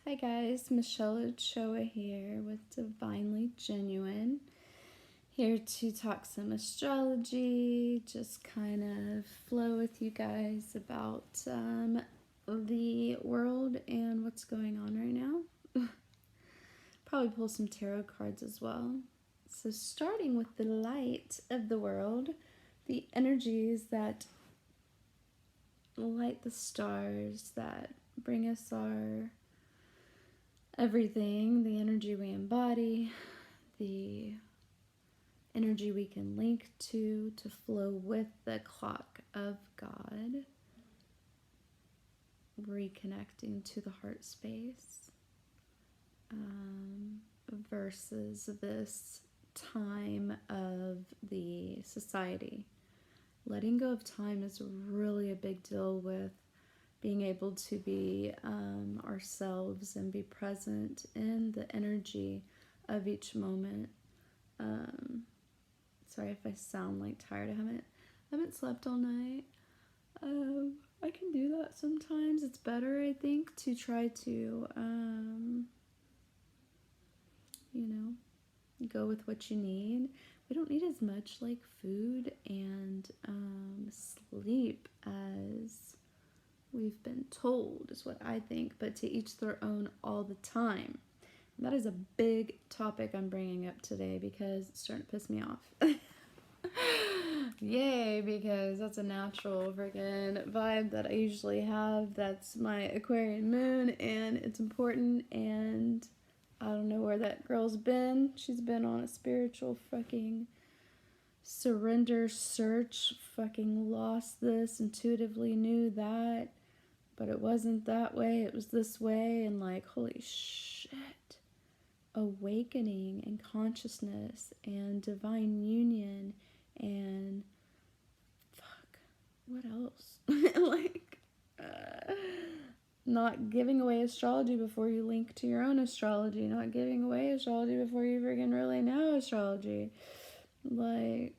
Hi guys, Michelle Ochoa here with Divinely Genuine. Here to talk some astrology, just kind of flow with you guys about the world and what's going on right now. Probably pull some tarot cards as well. So starting with the light of the world, the energies that light the stars, that bring us our everything, the energy we embody, the energy we can link to flow with the clock of God, reconnecting to the heart space, versus this time of the society. Letting go of time is really a big deal with being able to be ourselves and be present in the energy of each moment. Sorry if I sound like tired. I haven't slept all night. I can do that sometimes. It's better, I think, to try to go with what you need. We don't need as much like food and sleep as we've been told, is what I think, but to each their own all the time. And that is a big topic I'm bringing up today because it's starting to piss me off. Yay, because that's a natural freaking vibe that I usually have. That's my Aquarian moon, and it's important, and I don't know where that girl's been. She's been on a spiritual fucking surrender search, fucking lost this, intuitively knew that, but it wasn't that way, it was this way, and like, holy shit. Awakening and consciousness and divine union and fuck, what else? like, not giving away astrology before you link to your own astrology, not giving away astrology before you freaking really know astrology. Like,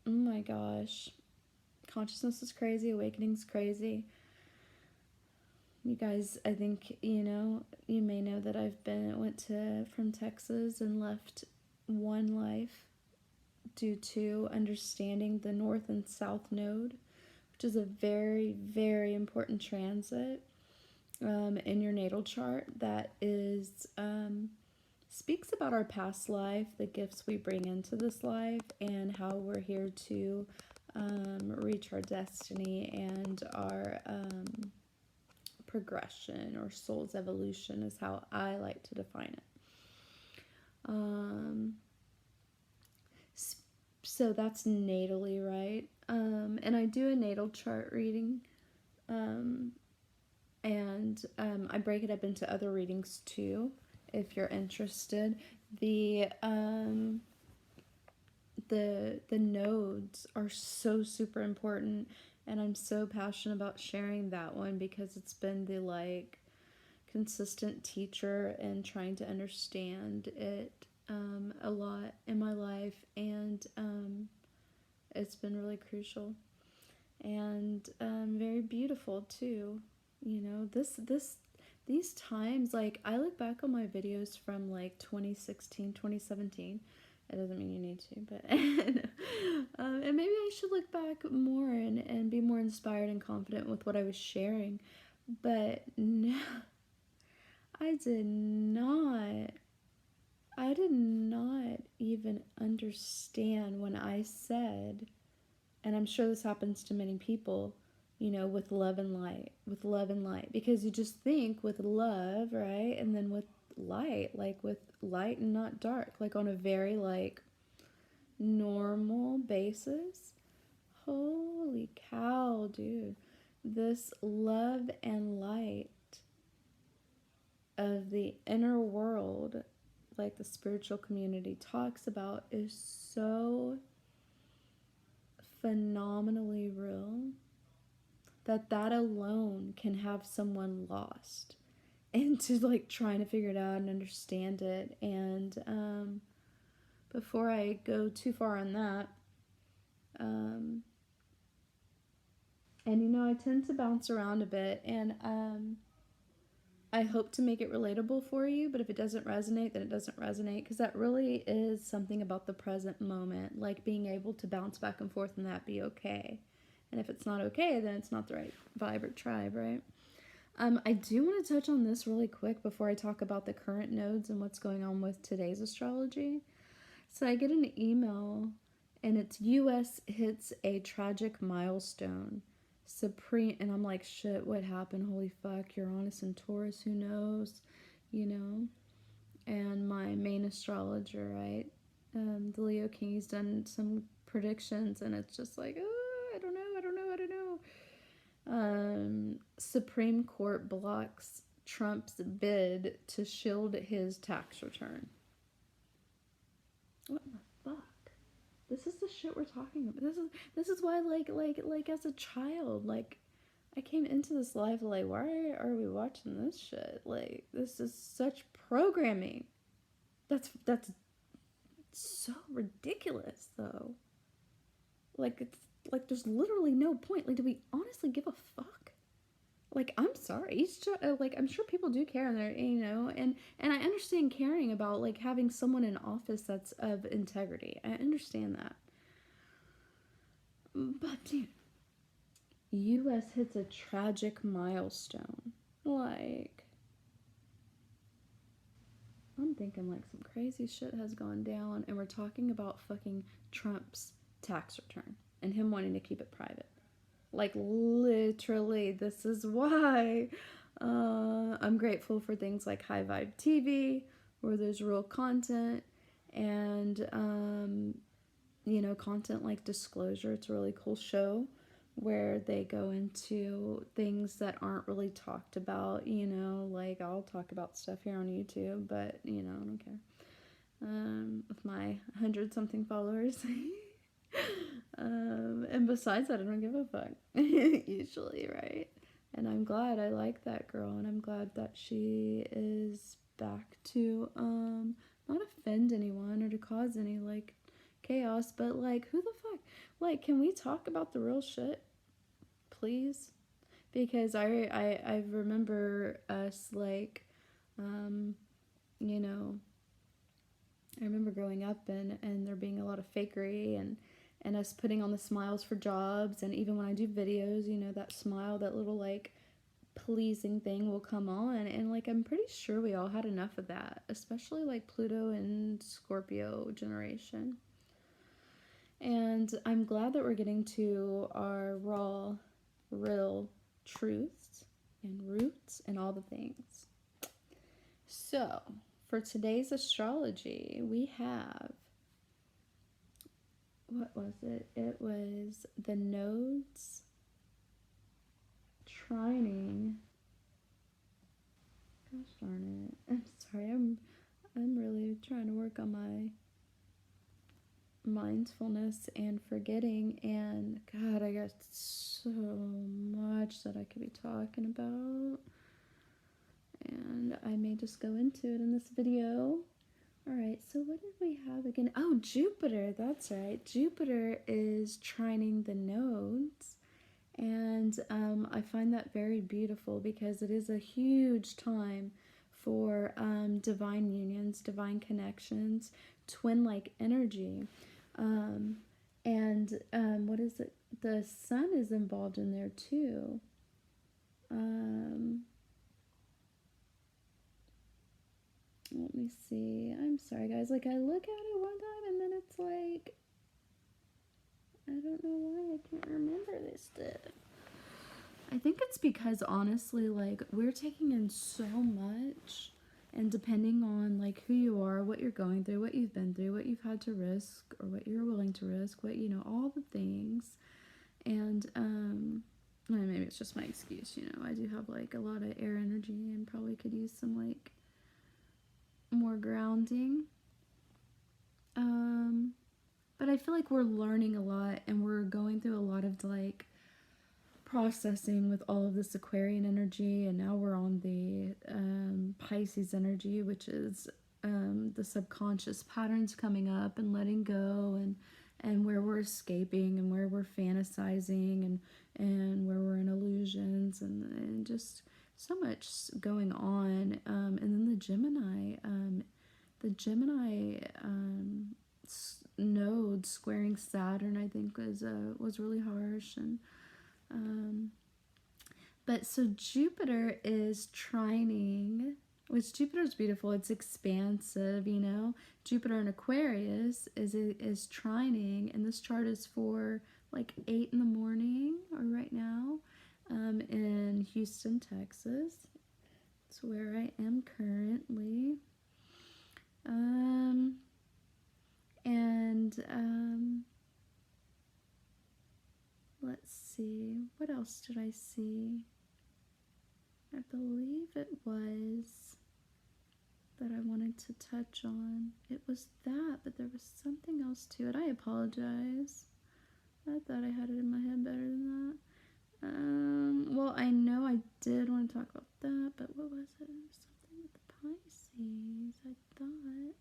oh my gosh. Consciousness is crazy, awakening's crazy. You guys, I think, you may know that went from Texas and left one life due to understanding the North and South Node, which is a very, very important transit in your natal chart that is speaks about our past life, the gifts we bring into this life, and how we're here to reach our destiny and our progression or soul's evolution is how I like to define it. So that's natally, right? And I do a natal chart reading, and I break it up into other readings too, if you're interested. The nodes are so super important, and I'm so passionate about sharing that one because it's been the like consistent teacher and trying to understand it a lot in my life, and it's been really crucial and very beautiful too. These times, like, I look back on my videos from like 2016, 2017. It doesn't mean you need to, but and maybe I should look back more and be more inspired and confident with what I was sharing. But no, I did not even understand when I said, and I'm sure this happens to many people, with love and light, because you just think with love, right? And then with light, like with light and not dark, like on a very like normal basis. Holy cow, dude. This love and light of the inner world, like the spiritual community talks about, is so phenomenally real that alone can have someone lost into like trying to figure it out and understand it. And before I go too far on that, and I tend to bounce around a bit, and I hope to make it relatable for you, but if it doesn't resonate, then it doesn't resonate, because that really is something about the present moment, like being able to bounce back and forth and that be okay. And if it's not okay, then it's not the right vibe or tribe, right? I do want to touch on this really quick before I talk about the current nodes and what's going on with today's astrology. So I get an email, and it's US hits a tragic milestone. Supreme, and I'm like, shit, what happened? Holy fuck, Uranus and Taurus, who knows? You know? And my main astrologer, right? The Leo King, he's done some predictions, and it's just like, oh, I don't know. Supreme Court blocks Trump's bid to shield his tax return. What the fuck? This is the shit we're talking about. This is why, like as a child, like I came into this life like, why are we watching this shit? Like, this is such programming. That's so ridiculous, though. Like, it's like there's literally no point. Like, do we honestly give a fuck? Like, I'm sorry. Like, I'm sure people do care, and they're, and I understand caring about like having someone in office that's of integrity. I understand that. But dude, U.S. hits a tragic milestone. Like, I'm thinking like some crazy shit has gone down, and we're talking about fucking Trump's tax return and him wanting to keep it private. Like, literally, this is why I'm grateful for things like High Vibe TV, where there's real content, and content like Disclosure. It's a really cool show where they go into things that aren't really talked about. Like, I'll talk about stuff here on YouTube, but I don't care. With my 100-something followers. And besides that, I don't give a fuck. Usually, right? And I'm glad. I like that girl, and I'm glad that she is back to not offend anyone or to cause any like chaos, but like, who the fuck? Like, can we talk about the real shit, please? Because I remember us like I remember growing up and there being a lot of fakery and us putting on the smiles for jobs, and even when I do videos, that smile, that little like pleasing thing will come on, and like I'm pretty sure we all had enough of that, especially like Pluto and Scorpio generation. And I'm glad that we're getting to our raw, real truths and roots and all the things. So, for today's astrology, we have, what was it? It was the nodes trining. Gosh darn it. I'm sorry. I'm really trying to work on my mindfulness and forgetting, and God, I got so much that I could be talking about, and I may just go into it in this video. Alright, so what did we have again? Oh, Jupiter, that's right. Jupiter is trining the nodes, and I find that very beautiful because it is a huge time for divine unions, divine connections, twin-like energy. What is it? The sun is involved in there too. Let me see. I'm sorry, guys. Like, I look at it one time and then it's like, I don't know why I can't remember this stuff. I think it's because, honestly, like, we're taking in so much, and depending on, like, who you are, what you're going through, what you've been through, what you've had to risk, or what you're willing to risk, what, all the things. And, maybe it's just my excuse, I do have, like, a lot of air energy and probably could use some, like, more grounding. But I feel like we're learning a lot, and we're going through a lot of, like, processing with all of this Aquarian energy, and now we're on the Pisces energy, which is the subconscious patterns coming up and letting go, and where we're escaping and where we're fantasizing and where we're in illusions, and just so much going on. And then the Gemini node squaring Saturn, I think was really harsh. And um, but so Jupiter is trining, which Jupiter is beautiful. It's expansive, you know. Jupiter in Aquarius is trining, and this chart is for like 8 in the morning or right now, in Houston, Texas. It's where I am currently. Um, and let's see, what else did I see? I believe it was that I wanted to touch on. It was that, but there was something else to it. I apologize. I thought I had it in my head better than that. Well, I know I did want to talk about that, but what was it? It was something with the Pisces, I thought.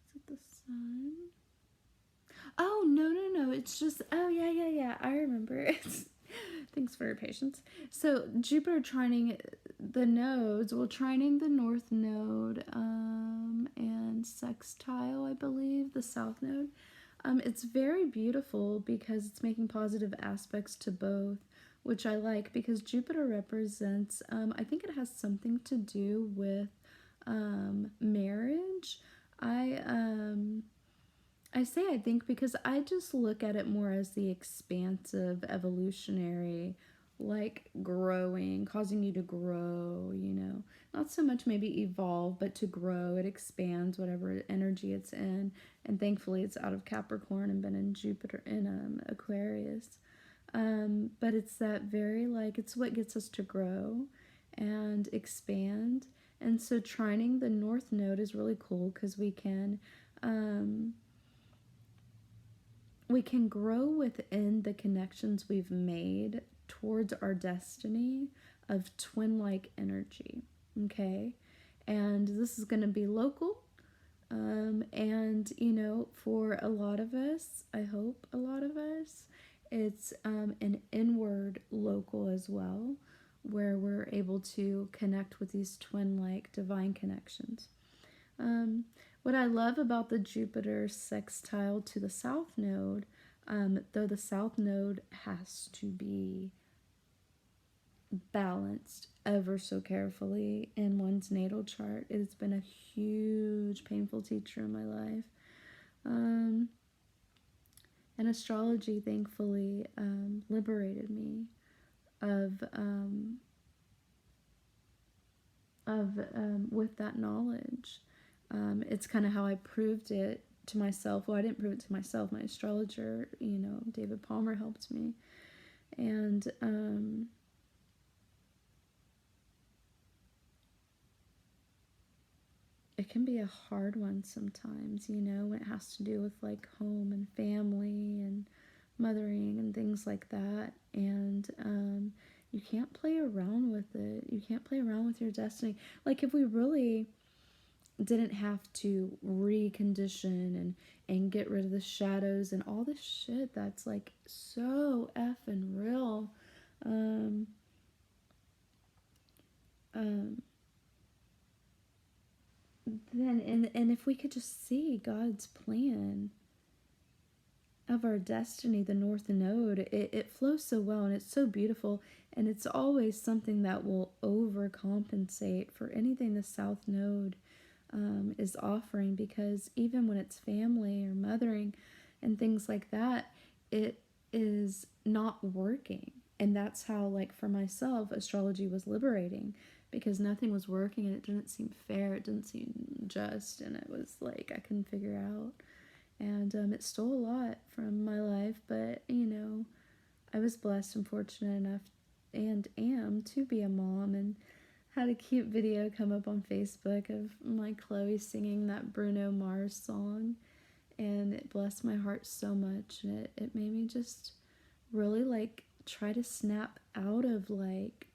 Is it the sun? Oh, no. It's just, oh, yeah. I remember. Thanks for your patience. So, Jupiter trining the nodes, well, trining the north node, and sextile, I believe, the south node. It's very beautiful because it's making positive aspects to both, which I like because Jupiter represents, I think it has something to do with marriage. I say I think because I just look at it more as the expansive, evolutionary, like growing, causing you to grow, you know. Not so much maybe evolve, but to grow. It expands whatever energy it's in. And thankfully it's out of Capricorn and been in Jupiter, in Aquarius. But it's that very, like, it's what gets us to grow and expand. And so trining the North Node is really cool because we can grow within the connections we've made towards our destiny of twin-like energy, okay? And this is going to be local. And, you know, for a lot of us, I hope a lot of us, it's an inward local as well, where we're able to connect with these twin-like divine connections. What I love about the Jupiter sextile to the South Node, though the South Node has to be balanced ever so carefully in one's natal chart, it has been a huge, painful teacher in my life. And astrology, thankfully, liberated me of with that knowledge. It's kind of how I proved it to myself. Well, I didn't prove it to myself. My astrologer, you know, David Palmer, helped me. And it can be a hard one sometimes, you know, when it has to do with like home and family and mothering and things like that. And you can't play around with it. You can't play around with your destiny. Like, if we really didn't have to recondition and get rid of the shadows and all this shit that's like so effing real, then and if we could just see God's plan of our destiny, the North Node, it flows so well and it's so beautiful, and it's always something that will overcompensate for anything the South Node is offering, because even when it's family or mothering and things like that, it is not working. And that's how, like, for myself, astrology was liberating, because nothing was working and it didn't seem fair, it didn't seem just, and it was like I couldn't figure out. And it stole a lot from my life, but, you know, I was blessed and fortunate enough, and am, to be a mom, and had a cute video come up on Facebook of my Chloe singing that Bruno Mars song, and it blessed my heart so much, and it made me just really, like, try to snap out of, like,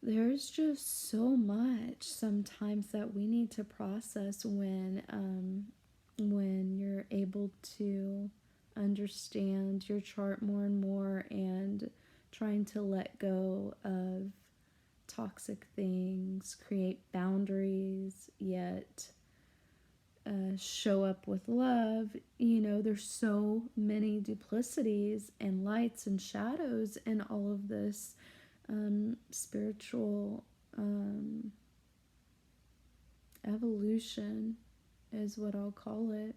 there's just so much sometimes that we need to process when you're able to understand your chart more and more, and trying to let go of toxic things, create boundaries, yet show up with love. There's so many duplicities and lights and shadows in all of this spiritual evolution, is what I'll call it.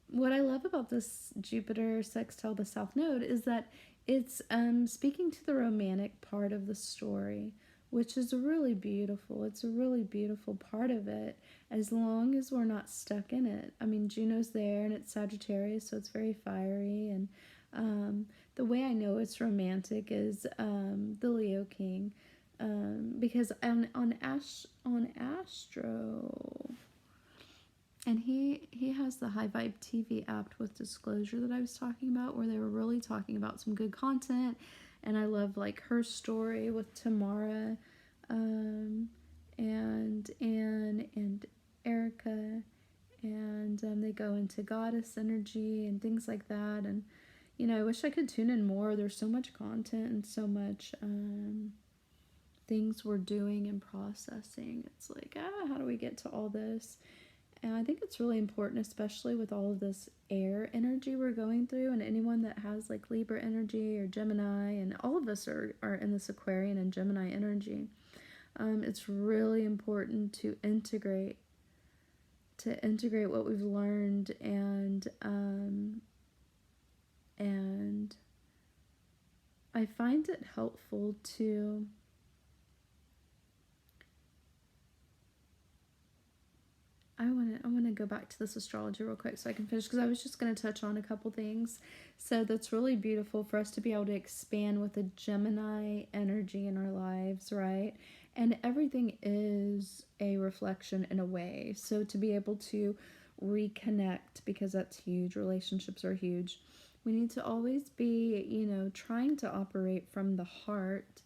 What I love about this Jupiter sextile the South Node is that it's speaking to the romantic part of the story, which is really beautiful. It's a really beautiful part of it, as long as we're not stuck in it. I mean, Juno's there and it's Sagittarius, so it's very fiery. And the way I know it's romantic is the Leo King, because on Astro. And he has the High Vibe TV app with Disclosure that I was talking about, where they were really talking about some good content. And I love like her story with Tamara, and Anne and Erica, and they go into goddess energy and things like that. And I wish I could tune in more. There's so much content and so much things we're doing and processing. It's like, how do we get to all this? And I think it's really important, especially with all of this air energy we're going through, and anyone that has like Libra energy or Gemini, and all of us are in this Aquarian and Gemini energy. It's really important to integrate what we've learned, and I find it helpful to I want to go back to this astrology real quick so I can finish, because I was just going to touch on a couple things. So that's really beautiful for us to be able to expand with a Gemini energy in our lives, right? And everything is a reflection in a way. So to be able to reconnect, because that's huge, relationships are huge. We need to always be, trying to operate from the heart.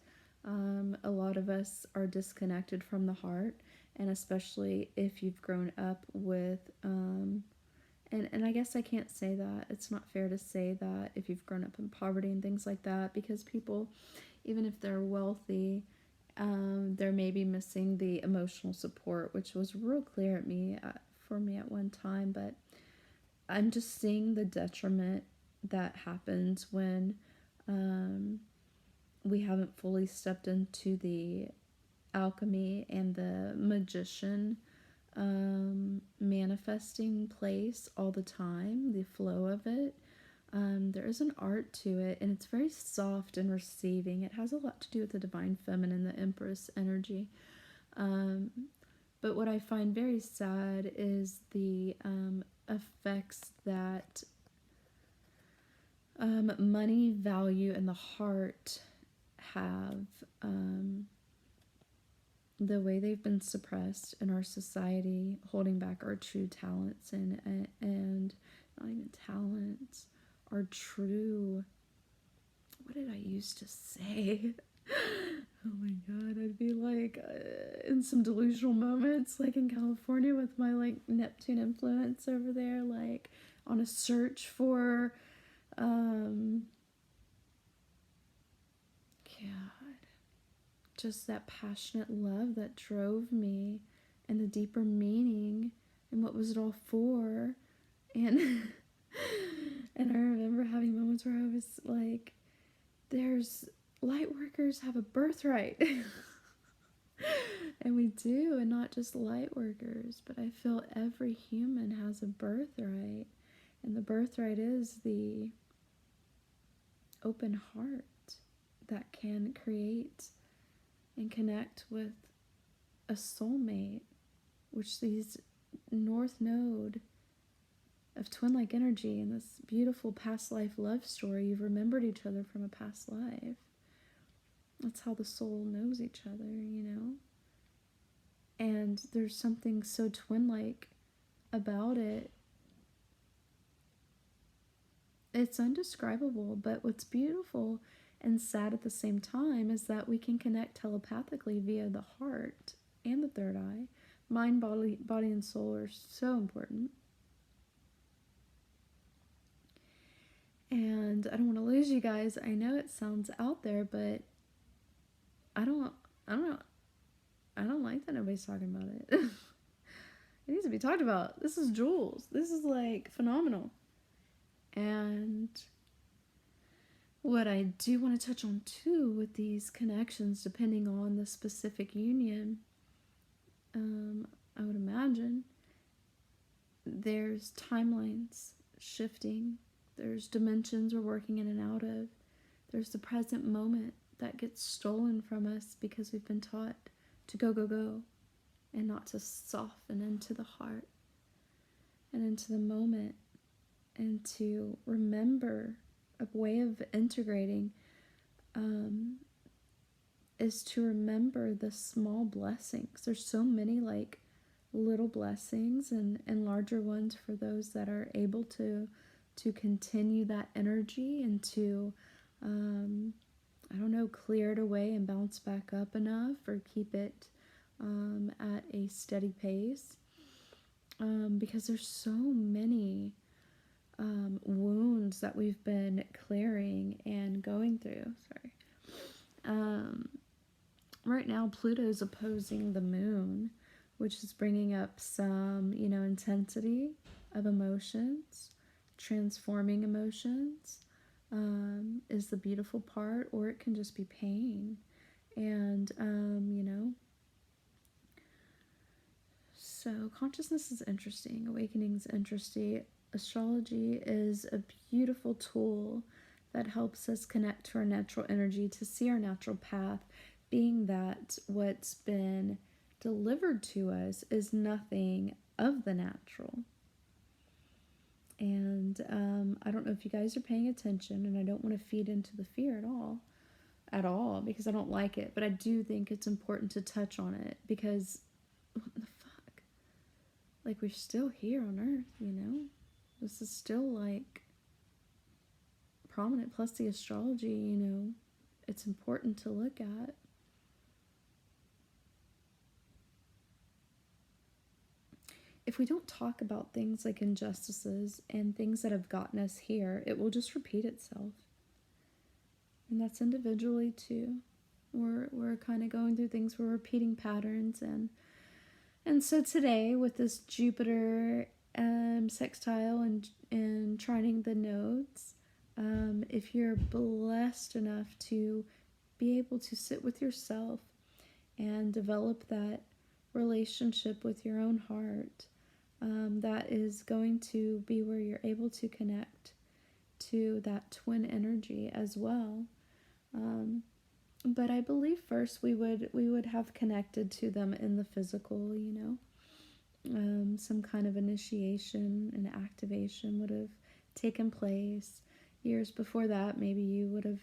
A lot of us are disconnected from the heart, and especially if you've grown up with and I guess I can't say that, it's not fair to say that if you've grown up in poverty and things like that, because people, even if they're wealthy, they're maybe missing the emotional support, which was real clear for me at one time. But I'm just seeing the detriment that happens when we haven't fully stepped into the alchemy and the magician manifesting place all the time, the flow of it. There is an art to it, and it's very soft and receiving. It has a lot to do with the divine feminine, the empress energy. But what I find very sad is the effects that money, value, and the heart have, the way they've been suppressed in our society, holding back our true talents and not even talents, our true, what did I used to say? Oh my god, I'd be like in some delusional moments, like in California with my like Neptune influence over there, like on a search for just that passionate love that drove me, and the deeper meaning, and what was it all for. And and I remember having moments where I was like, there's light workers have a birthright. And we do, and not just light workers, but I feel every human has a birthright, and the birthright is the open heart that can create and connect with a soulmate, which these North Node of twin-like energy and this beautiful past life love story, you've remembered each other from a past life. That's how the soul knows each other, And there's something so twin-like about it. It's indescribable, but what's beautiful and sad at the same time is that we can connect telepathically via the heart and the third eye. Mind, body, and soul are so important. And I don't want to lose you guys. I know it sounds out there, but I don't I don't I don't like that nobody's talking about it. It needs to be talked about. This is jewels. This is like phenomenal. And what I do want to touch on too with these connections, depending on the specific union, I would imagine there's timelines shifting, there's dimensions we're working in and out of, there's the present moment that gets stolen from us because we've been taught to go, go, go, and not to soften into the heart and into the moment, and to remember a way of integrating is to remember the small blessings. There's so many like little blessings and larger ones for those that are able to continue that energy and to I don't know, clear it away and bounce back up enough, or keep it at a steady pace, because there's so many wounds that we've been clearing and going through. Right now Pluto's opposing the moon, which is bringing up some, intensity of emotions, transforming emotions, is the beautiful part, or it can just be pain. And, so consciousness is interesting, awakening is interesting. Astrology is a beautiful tool that helps us connect to our natural energy, to see our natural path, being that what's been delivered to us is nothing of the natural. And I don't know if you guys are paying attention, and I don't want to feed into the fear at all, because I don't like it, but I do think it's important to touch on it, because what the fuck? Like, we're still here on Earth, This is still like prominent, plus the astrology, it's important to look at. If we don't talk about things like injustices and things that have gotten us here, it will just repeat itself. And that's individually too. We're kind of going through things, we're repeating patterns, and so today with this Jupiter sextile and trining the nodes, if you're blessed enough to be able to sit with yourself and develop that relationship with your own heart, that is going to be where you're able to connect to that twin energy as well. But I believe first we would have connected to them in the physical, some kind of initiation and activation would have taken place. Years before that, maybe you would have,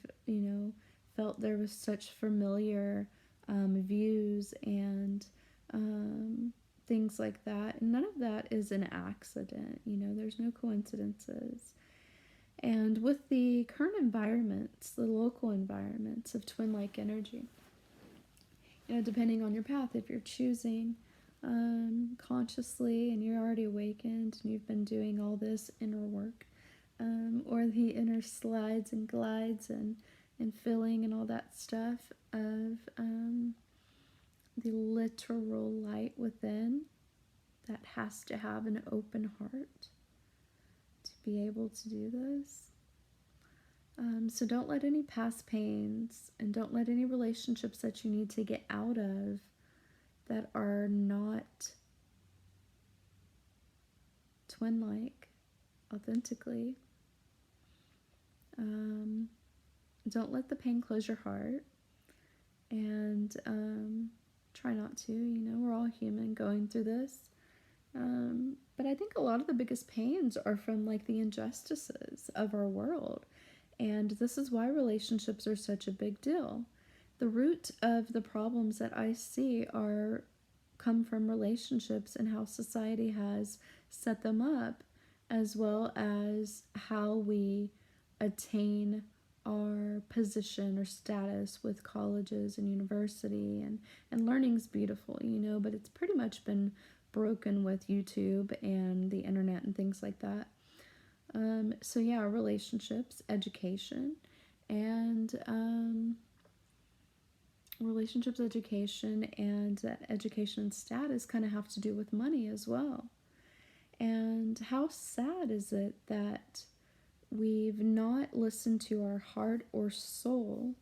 felt there was such familiar views and things like that. And none of that is an accident, there's no coincidences. And with the current environments, the local environments of twin-like energy, depending on your path, if you're choosing consciously and you're already awakened and you've been doing all this inner work, or the inner slides and glides and filling and all that stuff of the literal light within, that has to have an open heart to be able to do this. So don't let any past pains, and don't let any relationships that you need to get out of that are not twin-like authentically, don't let the pain close your heart, and try not to. We're all human going through this. But I think a lot of the biggest pains are from like the injustices of our world. And this is why relationships are such a big deal. The root of the problems that I see come from relationships and how society has set them up, as well as how we attain our position or status with colleges and university, and learning's beautiful, but it's pretty much been broken with YouTube and the internet and things like that. So yeah, relationships, education, and relationships, education, and education status kind of have to do with money as well. And how sad is it that we've not listened to our heart or soul,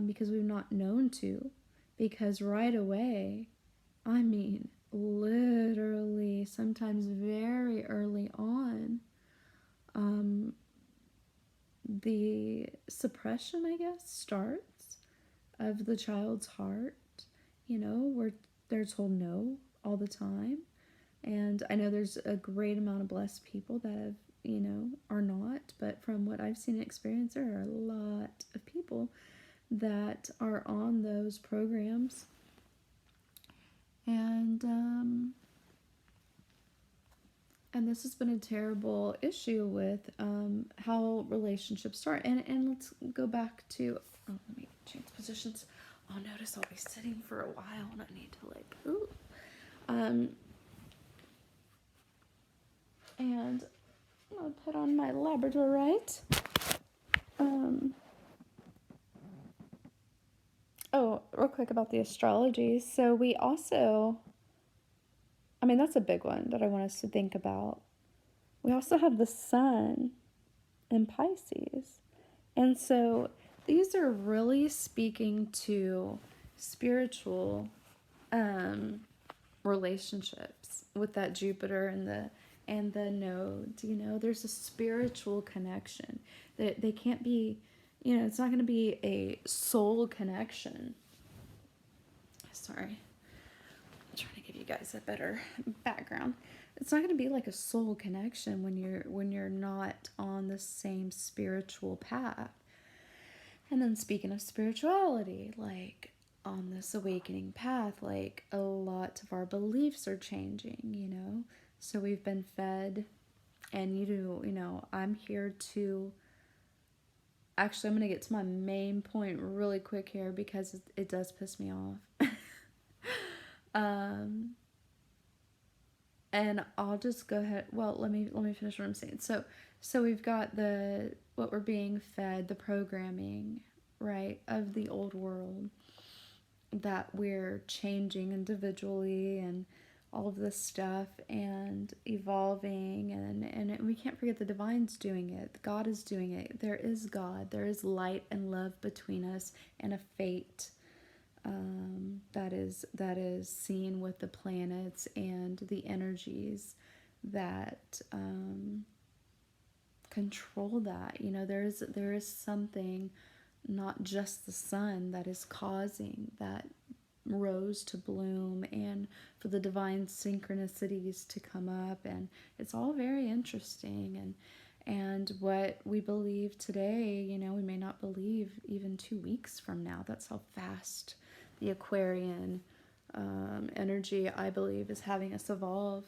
because we've not known to? Because right away, I mean, literally, sometimes very early on, um, the suppression, I guess, starts of the child's heart, where they're told no all the time. And I know there's a great amount of blessed people that have, are not, but from what I've seen and experienced, there are a lot of people that are on those programs. And this has been a terrible issue with how relationships start. And let's go back to, let me change positions. I'll notice I'll be sitting for a while and I need to ooh. And I'm gonna put on my labradorite. Oh, real quick about the astrology. So we also, that's a big one that I want us to think about. We also have the sun in Pisces. And so these are really speaking to spiritual relationships with that Jupiter and the nodes. There's a spiritual connection that they can't be. It's not going to be a soul connection. Sorry, I'm trying to give you guys a better background. It's not going to be like a soul connection when you're not on the same spiritual path. And then speaking of spirituality, like on this awakening path, like a lot of our beliefs are changing. So we've been fed, and I'm here to, actually, I'm going to get to my main point really quick here because it does piss me off. And I'll just go ahead. Well, let me finish what I'm saying. So we've got what we're being fed, the programming, right, of the old world, that we're changing individually and all of this stuff and evolving, and we can't forget the divine's doing it. God is doing it. There is God. There is light and love between us, and a fate that is seen with the planets and the energies that control that. There is something, not just the sun, that is causing that rose to bloom and for the divine synchronicities to come up, and it's all very interesting. And what we believe today, we may not believe even 2 weeks from now. That's how fast the Aquarian energy, I believe, is having us evolve.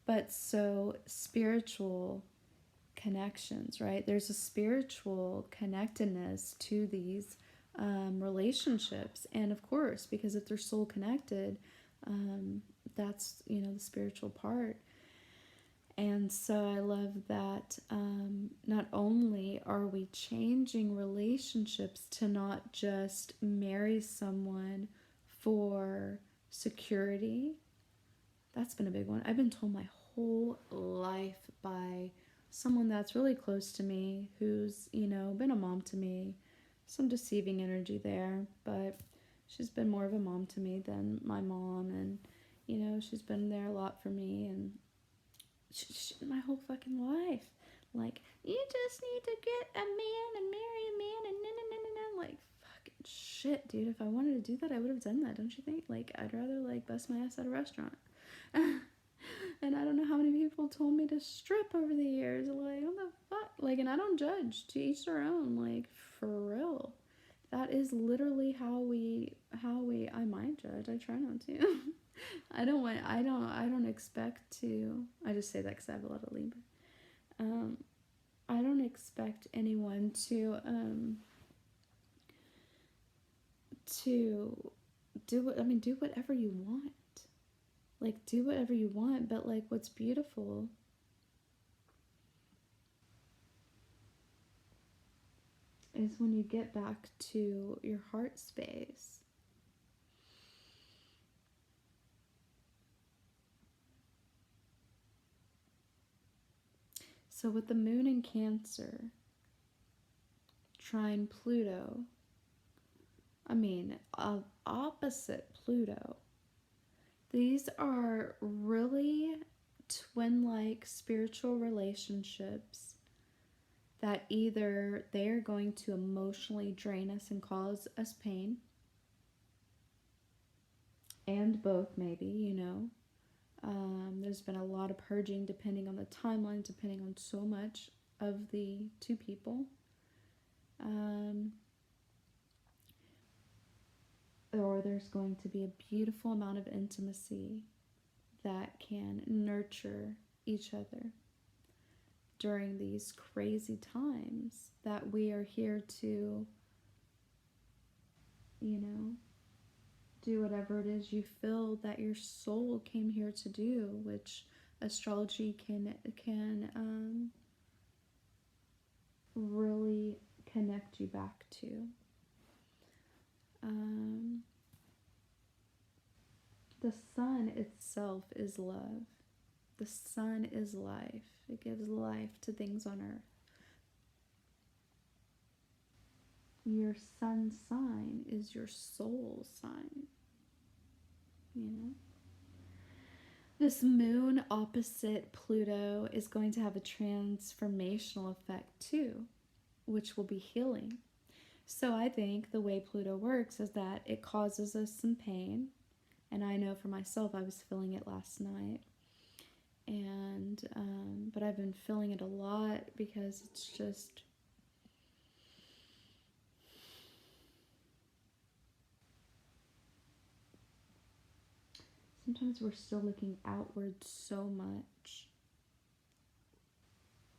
But so spiritual connections, right? There's a spiritual connectedness to these relationships, and of course, because if they're soul connected, that's the spiritual part. And so I love that not only are we changing relationships to not just marry someone for security. That's been a big one. I've been told my whole life by someone that's really close to me, who's, been a mom to me. Some deceiving energy there, but she's been more of a mom to me than my mom, and, she's been there a lot for me, and my whole fucking life. Like, you just need to get a man and marry a man and like, fucking shit, dude. If I wanted to do that, I would have done that, don't you think? Like, I'd rather, like, bust my ass at a restaurant. And I don't know how many people told me to strip over the years. Like, what the fuck? Like, and I don't judge. To each their own. Like, for real. That is literally how I might judge. I try not to. I don't expect to. I just say that because I have a lot of Libra. I don't expect anyone to do whatever you want. Like, do whatever you want, but, like, what's beautiful is when you get back to your heart space. So with the moon in Cancer, trine Pluto, opposite Pluto, these are really twin-like spiritual relationships that either they're going to emotionally drain us and cause us pain, and both maybe, there's been a lot of purging depending on the timeline, depending on so much of the two people. Or there's going to be a beautiful amount of intimacy that can nurture each other during these crazy times that we are here to, do whatever it is you feel that your soul came here to do, which astrology can really connect you back to. The sun itself is love. The sun is life. It gives life to things on earth. Your sun sign is your soul sign. This moon opposite Pluto is going to have a transformational effect too, which will be healing. So I think the way Pluto works is that it causes us some pain. And I know for myself, I was feeling it last night. But I've been feeling it a lot because it's just, sometimes we're still looking outward so much.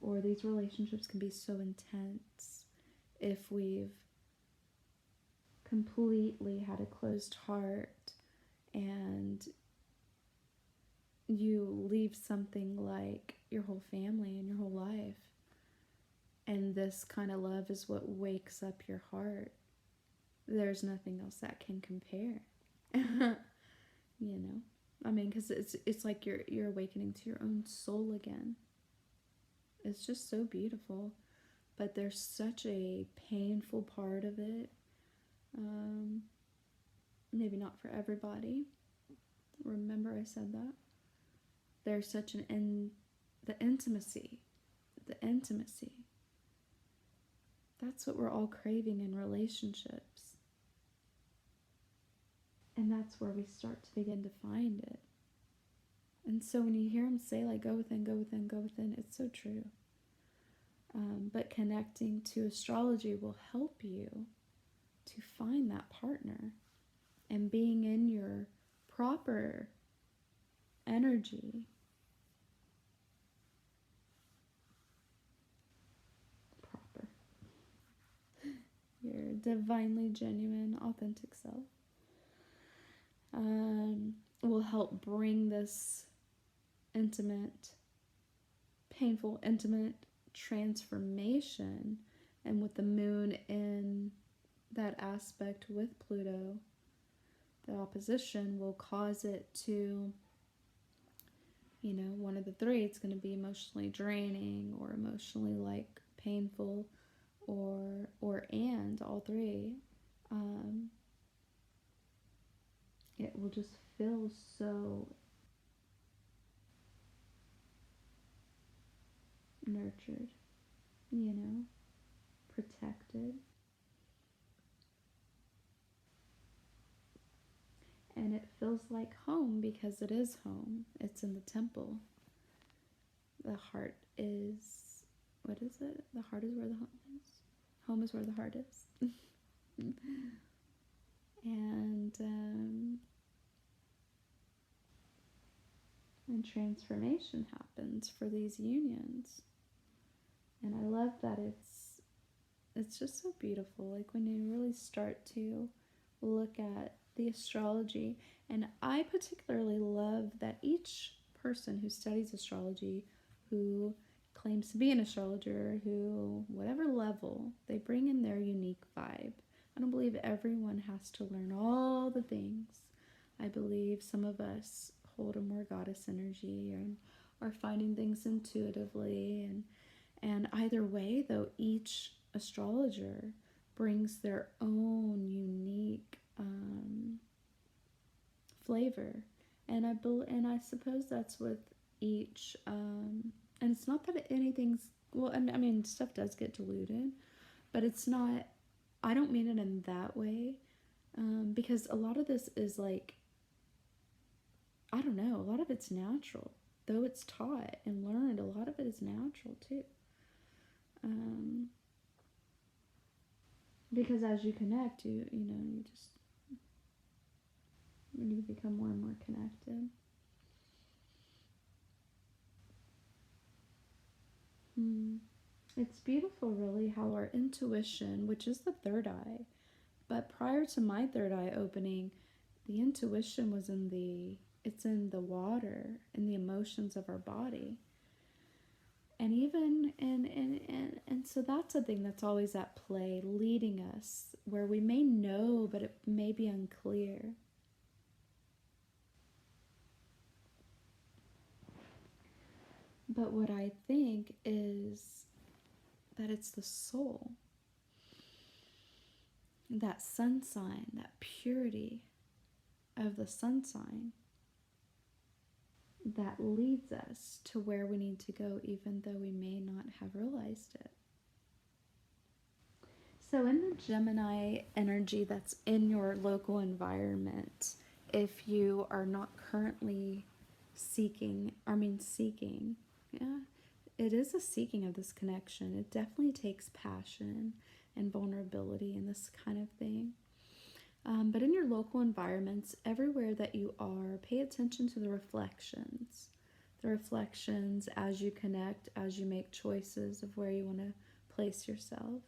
Or these relationships can be so intense if we've completely had a closed heart and you leave something like your whole family and your whole life, and this kind of love is what wakes up your heart. There's nothing else that can compare. Because it's like you're awakening to your own soul again. It's just so beautiful, but there's such a painful part of it. Maybe not for everybody. Remember I said that. There's such the intimacy. That's what we're all craving in relationships. And that's where we start to begin to find it. And so when you hear him say, like, go within, go within, go within, it's so true. But connecting to astrology will help you to find that partner. And being in your proper energy. Proper. Your divinely genuine, authentic self. Will help bring this painful, intimate transformation. And with the moon in that aspect with Pluto, the opposition will cause it to, one of the three. It's going to be emotionally draining or emotionally painful and all three. It will just feel so nurtured, protected. And it feels like home because it is home. It's in the temple. The heart is, what is it? The heart is where the home is. Home is where the heart is. And transformation happens for these unions. And I love that it's just so beautiful. Like when you really start to look at the astrology. And I particularly love that each person who studies astrology, who claims to be an astrologer who, whatever level, they bring in their unique vibe. I don't believe everyone has to learn all the things. I believe some of us hold a more goddess energy and are finding things intuitively. And either way, though, each astrologer brings their own unique flavor. And I suppose that's with each. And it's not that anything's, well, and I mean, stuff does get diluted, but it's not, I don't mean it in that way, because a lot of this is like, I don't know, a lot of it's natural. Though it's taught and learned, a lot of it is natural too. Um, because as you connect, you become more and more connected. Hmm. It's beautiful, really, how our intuition, which is the third eye, but prior to my third eye opening, the intuition was it's in the water, in the emotions of our body. And even, and so that's a thing that's always at play, leading us where we may know, but it may be unclear. But what I think is that it's the soul, that sun sign, that purity of the sun sign that leads us to where we need to go, even though we may not have realized it. So, in the Gemini energy that's in your local environment, if you are not currently seeking, yeah, it is a seeking of this connection. It definitely takes passion and vulnerability and this kind of thing. But in your local environments, everywhere that you are, pay attention to the reflections. The reflections as you connect, as you make choices of where you want to place yourself.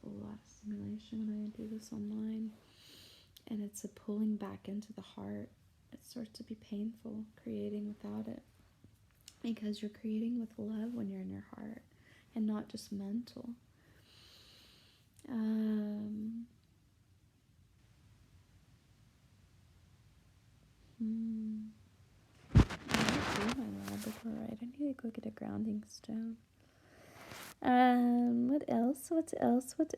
There's a lot of stimulation when I do this online, and it's a pulling back into the heart. It starts to be painful creating without it, because you're creating with love when you're in your heart and not just mental. I didn't do my Labrador right. I need to go get a grounding stone. What else? What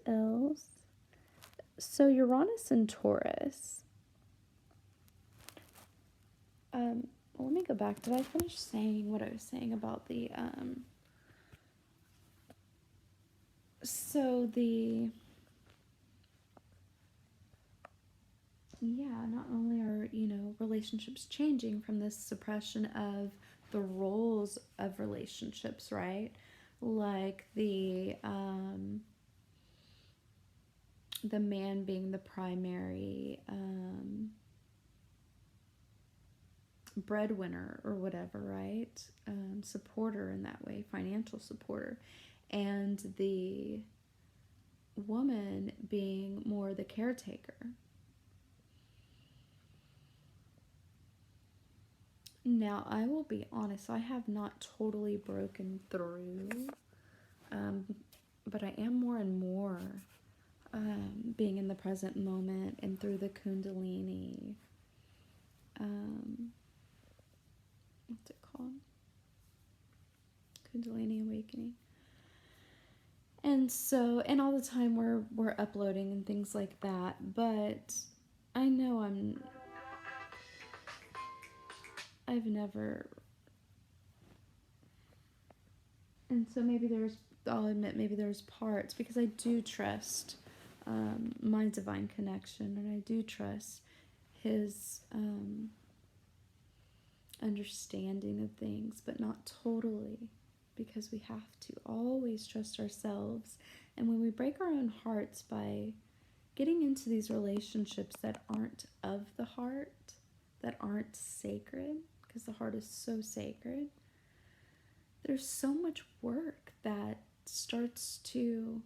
else? So Uranus and Taurus. Well, let me go back. Did I finish saying what I was saying about the not only are, relationships changing from this suppression of the roles of relationships, right? Like the man being the primary breadwinner or whatever, right? Supporter in that way, financial supporter, and the woman being more the caretaker. Now, I will be honest, I have not totally broken through, but I am more and more being in the present moment and through the Kundalini. What's it called? Kundalini awakening. And so, and all the time we're uploading and things like that, but I know I've never, and so I'll admit maybe there's parts, because I do trust my divine connection, and I do trust his understanding of things, but not totally, because we have to always trust ourselves And when we break our own hearts by getting into these relationships that aren't of the heart, that aren't sacred, because the heart is so sacred, there's so much work that starts to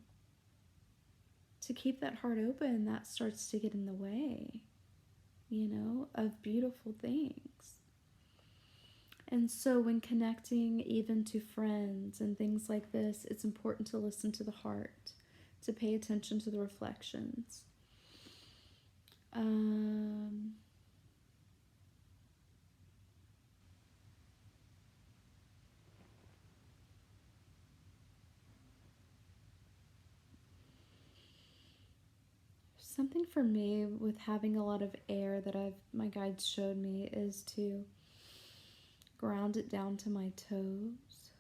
keep that heart open, that starts to get in the way, of beautiful things. And so when connecting even to friends and things like this, it's important to listen to the heart, to pay attention to the reflections. Something for me with having a lot of air that my guides showed me is to ground it down to my toes,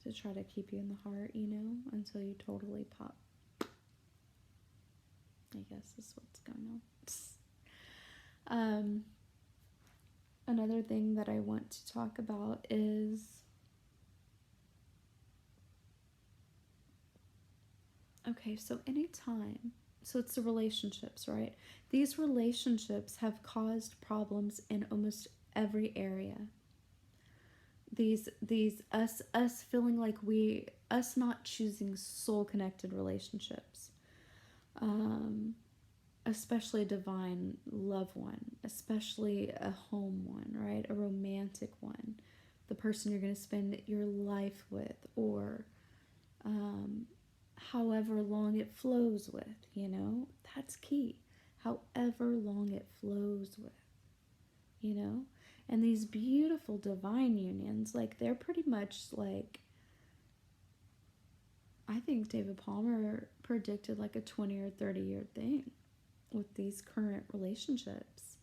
to try to keep you in the heart, until you totally pop. I guess is what's going on. Another thing that I want to talk about is so it's the relationships, right? These relationships have caused problems in almost every area. These us feeling like us not choosing soul connected relationships, especially a divine love one, especially a home one, right? A romantic one, the person you're going to spend your life with, or however long it flows with, that's key. However long it flows with, and these beautiful divine unions, like, they're pretty much like, I think David Palmer predicted like a 20 or 30-year thing with these current relationships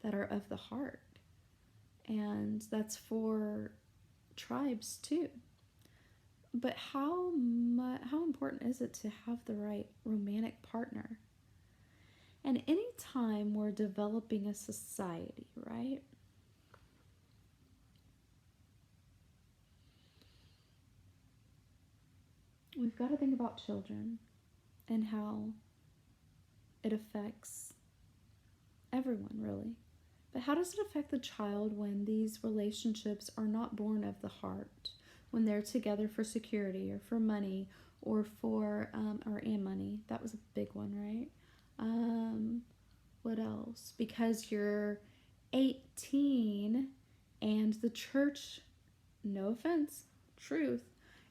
that are of the heart. And that's for tribes too. But how important is it to have the right romantic partner? And anytime we're developing a society, right? We've got to think about children and how it affects everyone, really. But how does it affect the child when these relationships are not born of the heart? When they're together for security or for money or for, and money. That was a big one, right? What else? Because you're 18 and the church, no offense, truth,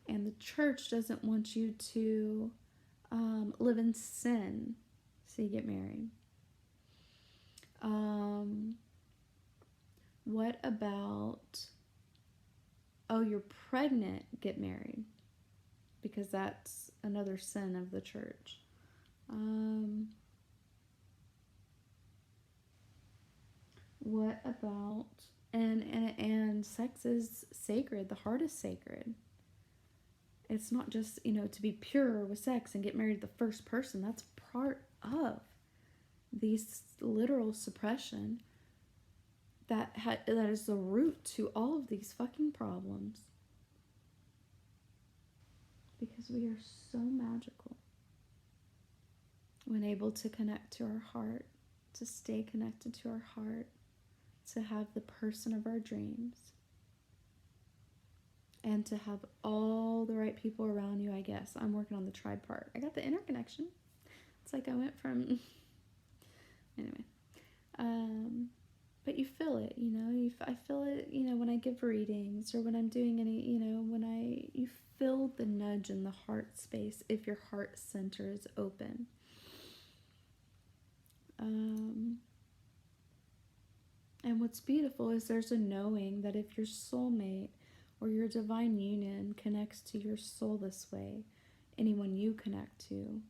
and the church doesn't want you to live in sin, so you get married. What about, you're pregnant, get married, because that's another sin of the church. What about, and sex is sacred, the heart is sacred. It's not just, to be pure with sex and get married to the first person. That's part of these literal suppression that is the root to all of these fucking problems. Because we are so magical when able to connect to our heart, to stay connected to our heart, to have the person of our dreams, and to have all the right people around you. I guess I'm working on the tribe part. I got the interconnection. It's like I went from anyway. But you feel it, I feel it, when I give readings or when I'm doing any, you feel the nudge in the heart space if your heart center is open. And what's beautiful is there's a knowing that if your soulmate or your divine union connects to your soul this way, anyone you connect to,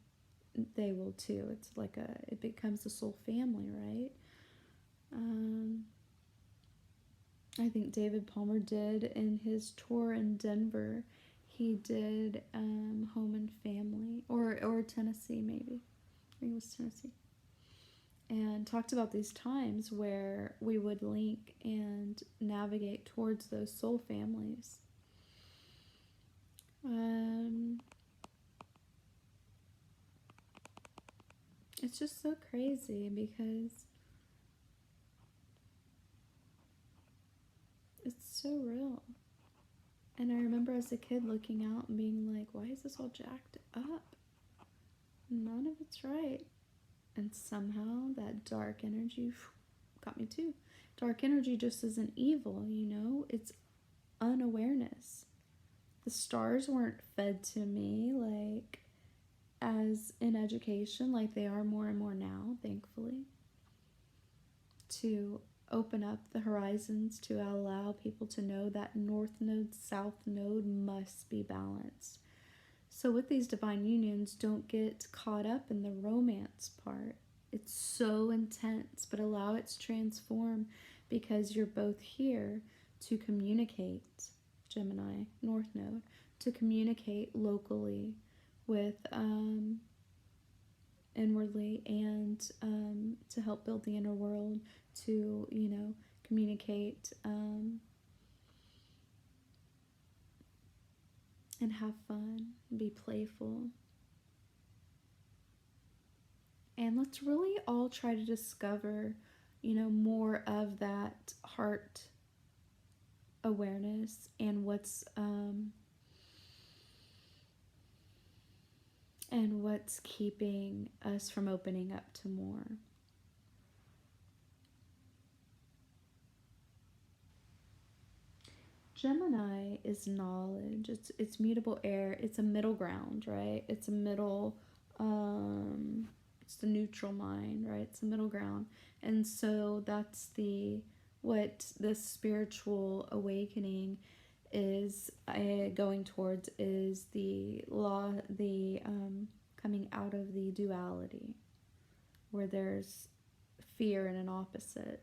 they will too. It's like it becomes a soul family, right? I think David Palmer did in his tour in Denver. He did Home and Family, or Tennessee maybe. I think it was Tennessee. And talked about these times where we would link and navigate towards those soul families. It's just so crazy because it's so real. And I remember as a kid looking out and being like, why is this all jacked up? None of it's right. And somehow that dark energy got me too. Dark energy just isn't evil, you know? It's unawareness. The stars weren't fed to me like as in education, like they are more and more now, thankfully, to open up the horizons to allow people to know that north node, south node must be balanced. So with these divine unions, don't get caught up in the romance part. It's so intense, but allow it to transform because you're both here to communicate, Gemini, North Node, to communicate locally with inwardly and to help build the inner world, to, communicate and have fun, be playful. And let's really all try to discover, more of that heart awareness and what's keeping us from opening up to more. Gemini is knowledge. It's mutable air. It's a middle ground, right? It's a middle. It's the neutral mind, right? It's the middle ground, and so that's what the spiritual awakening is going towards is the law, the coming out of the duality, where there's fear and an opposite.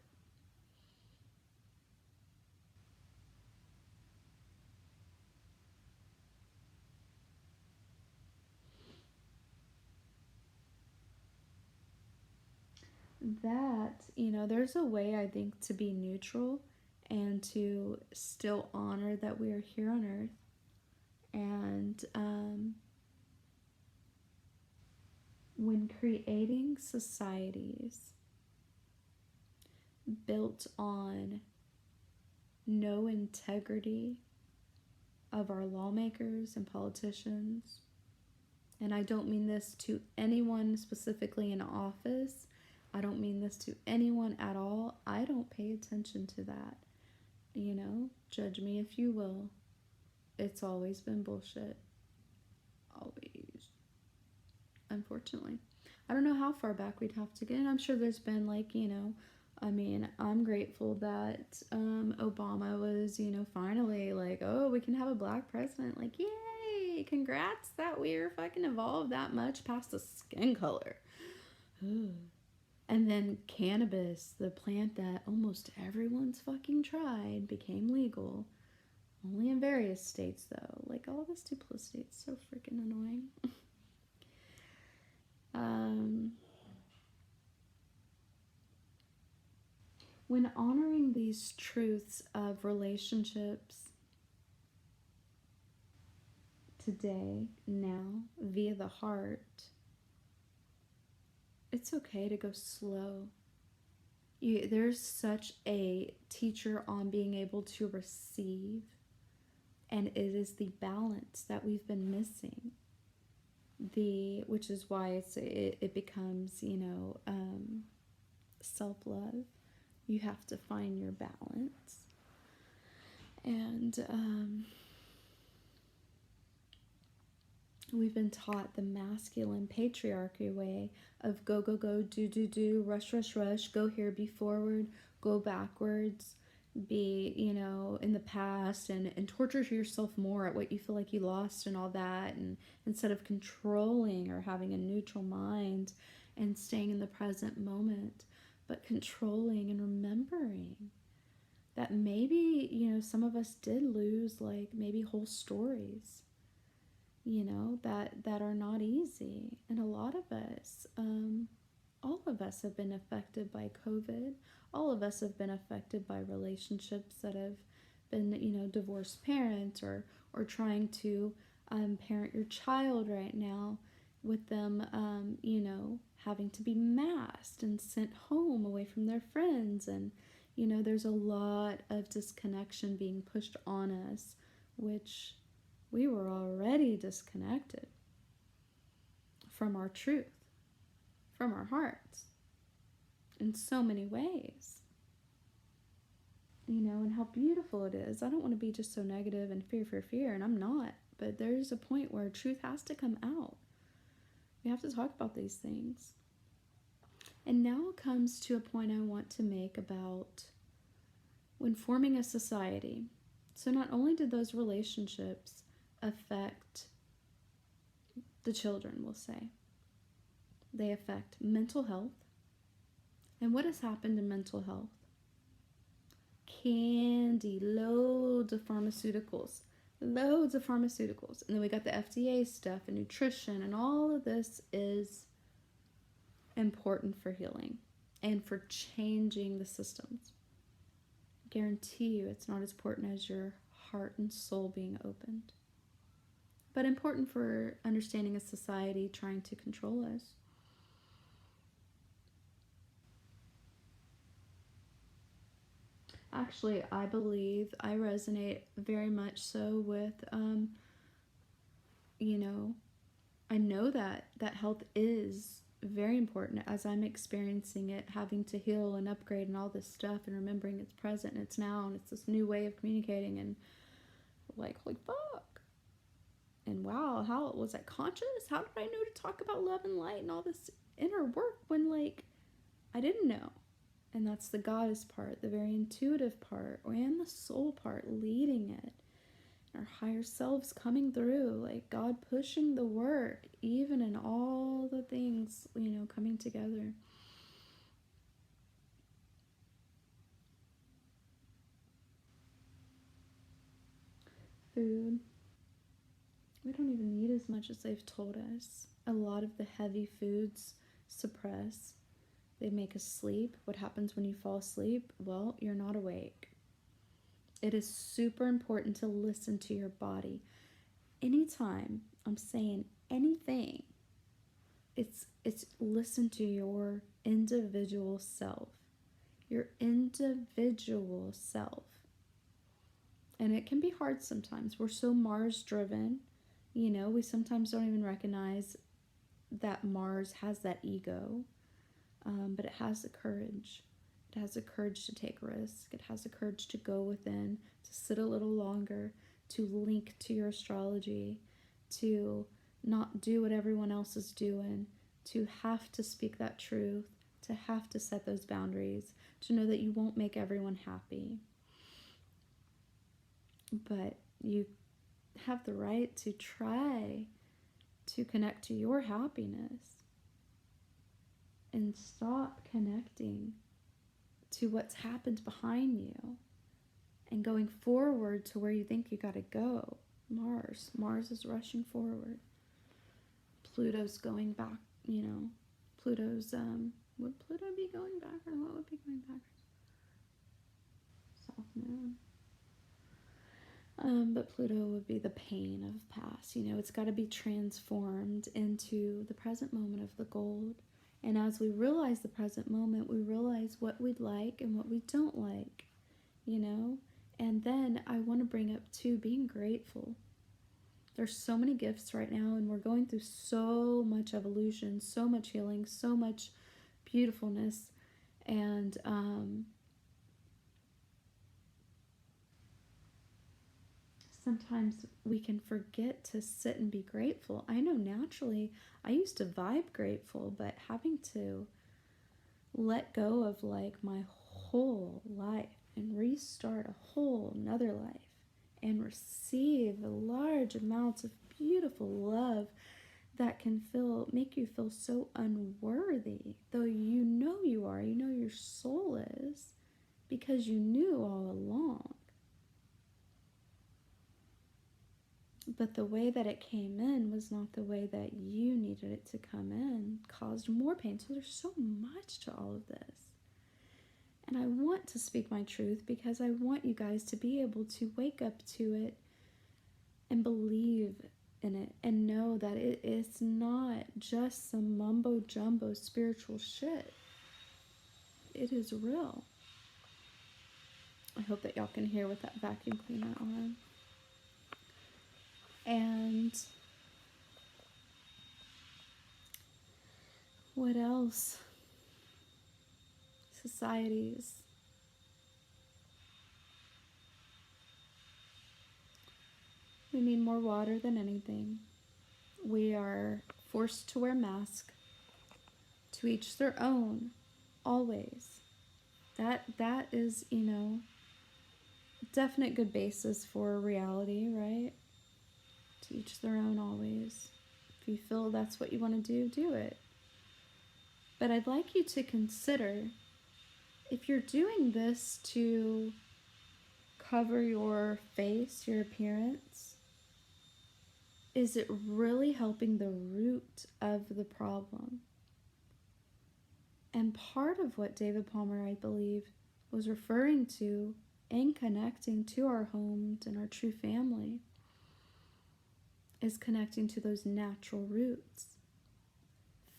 That, there's a way I think to be neutral and to still honor that we are here on earth. And when creating societies built on no integrity of our lawmakers and politicians, and I don't mean this to anyone specifically in office, I don't mean this to anyone at all. I don't pay attention to that. Judge me if you will. It's always been bullshit. Always. Unfortunately. I don't know how far back we'd have to get. And I'm sure there's been, I'm grateful that Obama was, finally like, oh, we can have a black president. Like, yay! Congrats that we're fucking evolved that much past the skin color. And then cannabis, the plant that almost everyone's fucking tried, became legal. Only in various states, though. Like, all this duplicity, it's so freaking annoying. When honoring these truths of relationships today, now, via the heart, it's okay to go slow. There's such a teacher on being able to receive, and it is the balance that we've been missing. Which is why it becomes, self-love. You have to find your balance. And we've been taught the masculine patriarchy way of go, go, go, do, do, do, rush, rush, rush, go here, be forward, go backwards, be, in the past, and torture yourself more at what you feel like you lost and all that. And instead of controlling or having a neutral mind and staying in the present moment, but controlling and remembering that maybe, some of us did lose, like, maybe whole stories, that are not easy. And a lot of us, all of us have been affected by COVID. All of us have been affected by relationships that have been, divorced parents or trying to parent your child right now. with them, having to be masked and sent home away from their friends. And, there's a lot of disconnection being pushed on us, which we were already disconnected from our truth, from our hearts, in so many ways. And how beautiful it is. I don't want to be just so negative and fear, and I'm not. But there's a point where truth has to come out. We have to talk about these things. And now it comes to a point I want to make about when forming a society. So not only did those relationships affect the children, we'll say, they affect mental health. And what has happened in mental health? Candy, loads of pharmaceuticals. And then we got the FDA stuff and nutrition, and all of this is important for healing and for changing the systems. I guarantee you it's not as important as your heart and soul being opened, but important for understanding a society trying to control us. Actually, I believe I resonate very much so with, I know that health is very important as I'm experiencing it, having to heal and upgrade and all this stuff, and remembering it's present and it's now, and it's this new way of communicating, and like, holy fuck. And wow, how was I conscious? How did I know to talk about love and light and all this inner work when, I didn't know? And that's the goddess part, the very intuitive part, and the soul part leading it. Our higher selves coming through, God pushing the work, even in all the things, coming together. Food. We don't even need as much as they've told us. A lot of the heavy foods suppress. They make us sleep. What happens when you fall asleep? Well, you're not awake. It is super important to listen to your body. Anytime I'm saying anything, it's listen to your individual self. Your individual self. And it can be hard sometimes. We're so Mars driven. We sometimes don't even recognize that Mars has that ego. But it has the courage. It has the courage to take risk. It has the courage to go within, to sit a little longer, to link to your astrology, to not do what everyone else is doing, to have to speak that truth, to have to set those boundaries, to know that you won't make everyone happy. But you have the right to try to connect to your happiness and stop connecting to what's happened behind you and going forward to where you think you gotta go. Mars is rushing forward. Pluto's going back, Pluto's, would Pluto be going back, or what would be going back? South Node. But Pluto would be the pain of past. It's got to be transformed into the present moment of the gold. And as we realize the present moment, we realize what we'd like and what we don't like, And then I want to bring up, too, being grateful. There's so many gifts right now, and we're going through so much evolution, so much healing, so much beautifulness. And sometimes we can forget to sit and be grateful. I know naturally I used to vibe grateful, but having to let go of my whole life and restart a whole another life and receive large amounts of beautiful love that can make you feel so unworthy, though you know you are, your soul is, because you knew all along. But the way that it came in was not the way that you needed it to come in, caused more pain. So there's so much to all of this. And I want to speak my truth because I want you guys to be able to wake up to it and believe in it and know that it is not just some mumbo jumbo spiritual shit. It is real. I hope that y'all can hear with that vacuum cleaner on. And what else? Societies. We need more water than anything. We are forced to wear masks. To each their own, always. That is, definite good basis for reality, right? To each their own, always. If you feel that's what you want to do it. But I'd like you to consider, if you're doing this to cover your face, your appearance, is it really helping the root of the problem? And part of what David Palmer, I believe, was referring to and connecting to our homes and our true family is connecting to those natural roots.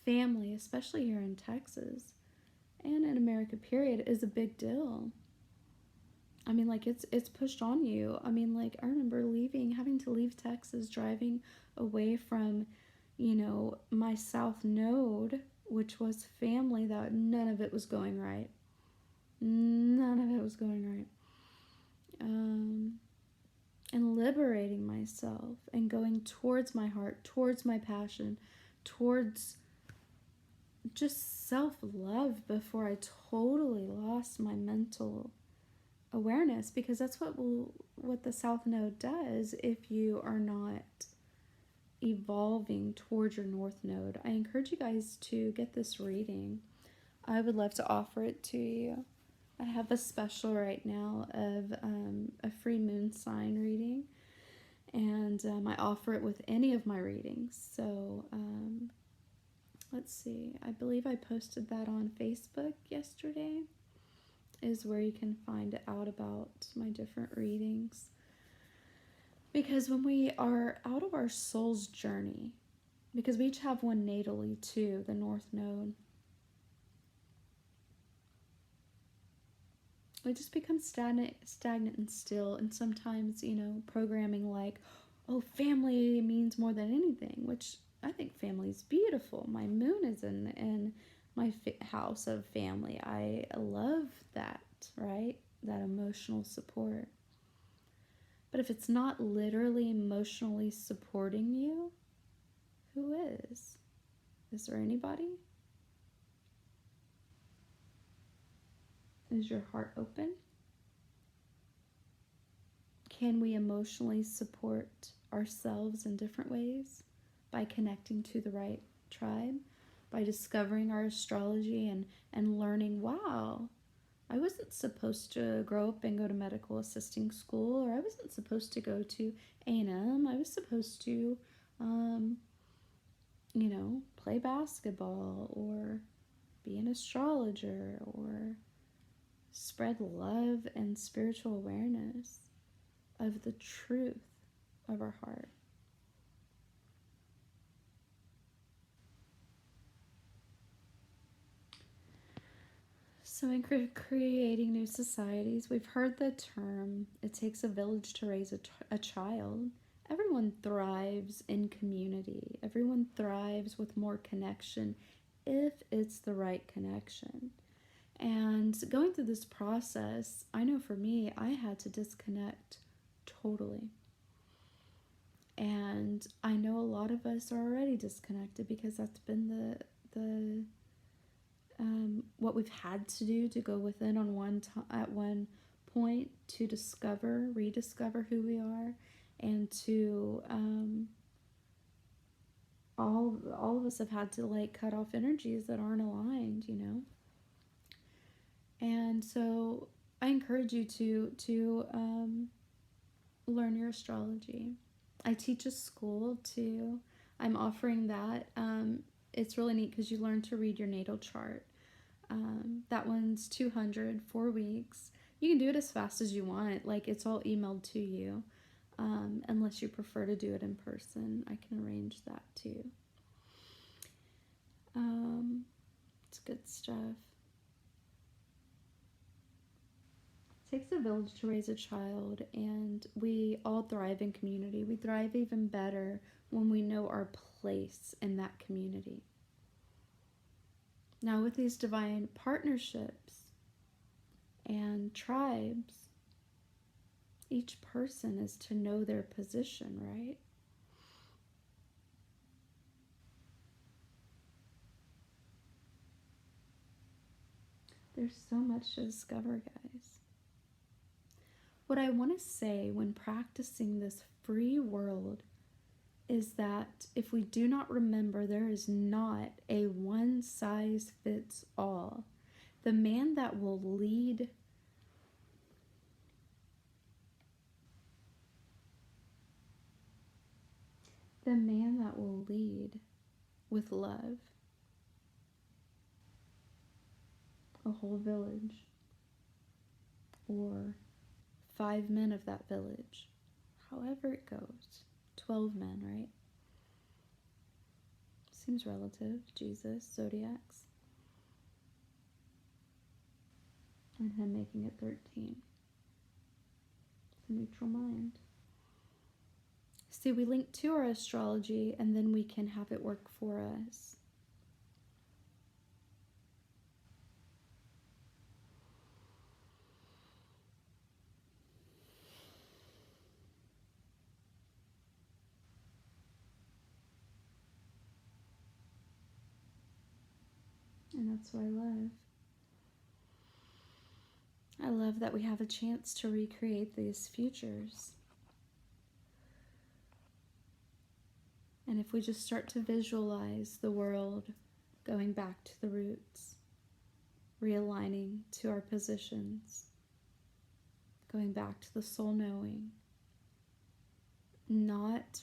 Family, especially here in Texas and in America, period, is a big deal. I mean, like, it's pushed on you. I mean, like, I remember having to leave Texas, driving away from, my South Node, which was family, that none of it was going right. None of it was going right. And liberating myself and going towards my heart, towards my passion, towards just self-love before I totally lost my mental awareness, because that's what the South Node does if you are not evolving towards your North Node. I encourage you guys to get this reading. I would love to offer it to you. I have a special right now of a free moon sign reading, and I offer it with any of my readings. So let's see, I believe I posted that on Facebook yesterday, is where you can find out about my different readings. Because when we are out of our soul's journey, because we each have one natally too, the North Node, we just become stagnant and still. And sometimes, programming like, oh, family means more than anything, which I think family is beautiful. My moon is in my house of family. I love that, right? That emotional support. But if it's not literally emotionally supporting you, who is? Is there anybody? Is your heart open? Can we emotionally support ourselves in different ways? By connecting to the right tribe? By discovering our astrology and learning, wow, I wasn't supposed to grow up and go to medical assisting school, or I wasn't supposed to go to A&M. I was supposed to, play basketball or be an astrologer or spread love and spiritual awareness of the truth of our heart. So in creating new societies, we've heard the term, it takes a village to raise a child. Everyone thrives in community. Everyone thrives with more connection if it's the right connection. And going through this process, I know for me, I had to disconnect totally. And I know a lot of us are already disconnected because that's been the what we've had to do to go within at one point to rediscover who we are, and to all of us have had to cut off energies that aren't aligned, And so I encourage you to learn your astrology. I teach a school too. I'm offering that. It's really neat because you learn to read your natal chart. That one's 200, 4 weeks. You can do it as fast as you want. It's all emailed to you. unless you prefer to do it in person. I can arrange that too. It's good stuff. It takes a village to raise a child, and we all thrive in community. We thrive even better when we know our place in that community. Now, with these divine partnerships and tribes, each person is to know their position, right? There's so much to discover, guys. What I want to say when practicing this free world is that if we do not remember, there is not a one size fits all. The man that will lead with love a whole village, or 5 men of that village, however it goes, 12 men, right? Seems relative. Jesus, zodiacs, and him making it 13. It's a neutral mind. See, we link to our astrology, and then we can have it work for us. And that's what I love. I love that we have a chance to recreate these futures. And if we just start to visualize the world going back to the roots, realigning to our positions, going back to the soul knowing, not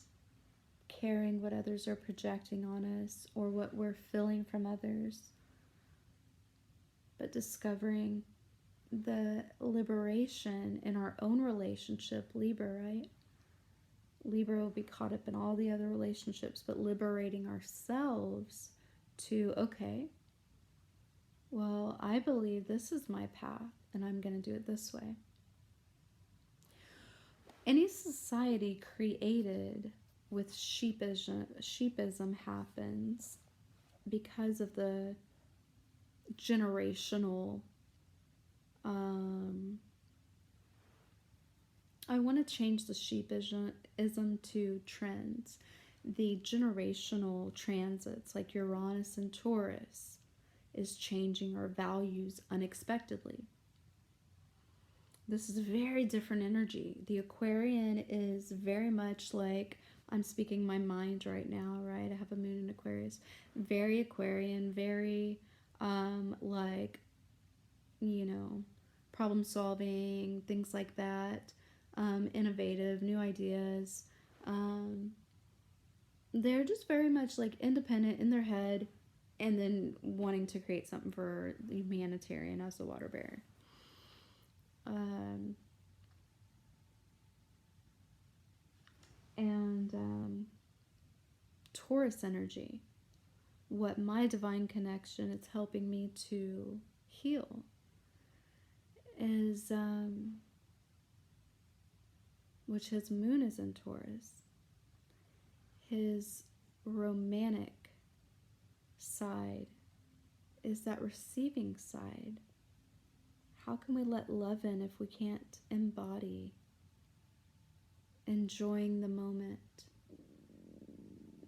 caring what others are projecting on us or what we're feeling from others, but discovering the liberation in our own relationship. Libra, right? Libra will be caught up in all the other relationships, but liberating ourselves to, okay, well, I believe this is my path and I'm going to do it this way. Any society created with sheepism happens because of the generational I want to change the sheepism to trends. The generational transits like Uranus and Taurus is changing our values unexpectedly. This is a very different energy. The Aquarian is very much like, I'm speaking my mind right now, right? I have a moon in Aquarius. Very Aquarian, very like, you know, problem solving, things like that. Innovative, new ideas. They're just very much like independent in their head and then wanting to create something for the humanitarian as the water bearer. And Taurus energy, what my divine connection is helping me to heal is which his moon is in Taurus, his romantic side is that receiving side. How can we let love in if we can't embody enjoying the moment?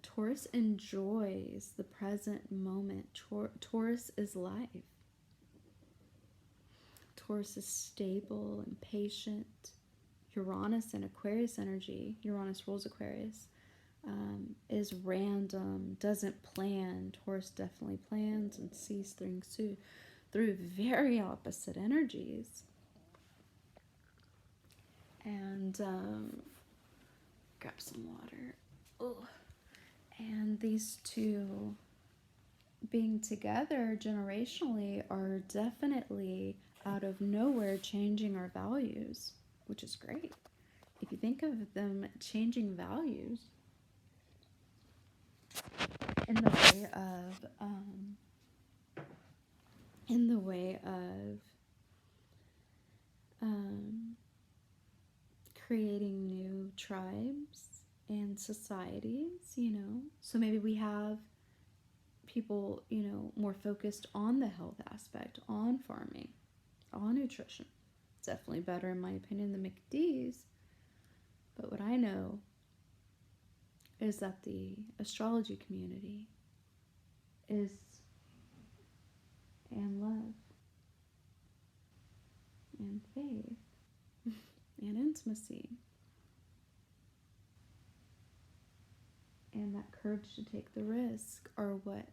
Taurus enjoys the present moment. Taurus is life. Taurus is stable and patient. Uranus and Aquarius energy, Uranus rules Aquarius, is random, doesn't plan. Taurus definitely plans and sees things through very opposite energies. And grab some water. Ugh. And these two being together generationally are definitely out of nowhere changing our values, which is great. if you think of them changing values in the way of in the way of um, creating new tribes and societies, you know. So maybe we have people, you know, more focused on the health aspect, on farming, on nutrition. It's definitely better, in my opinion, than McD's. But what I know is that the astrology community is and love and faith and intimacy and that courage to take the risk are what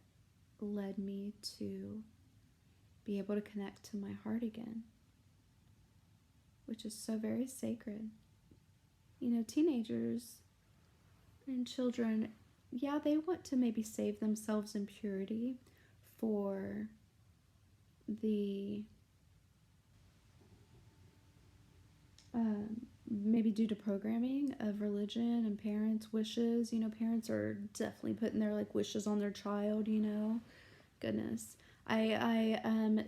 led me to be able to connect to my heart again, which is so very sacred. You know, teenagers and children, yeah, they want to maybe save themselves in purity for the maybe due to programming of religion and parents' wishes. You know, parents are definitely putting their like wishes on their child, you know. Goodness. I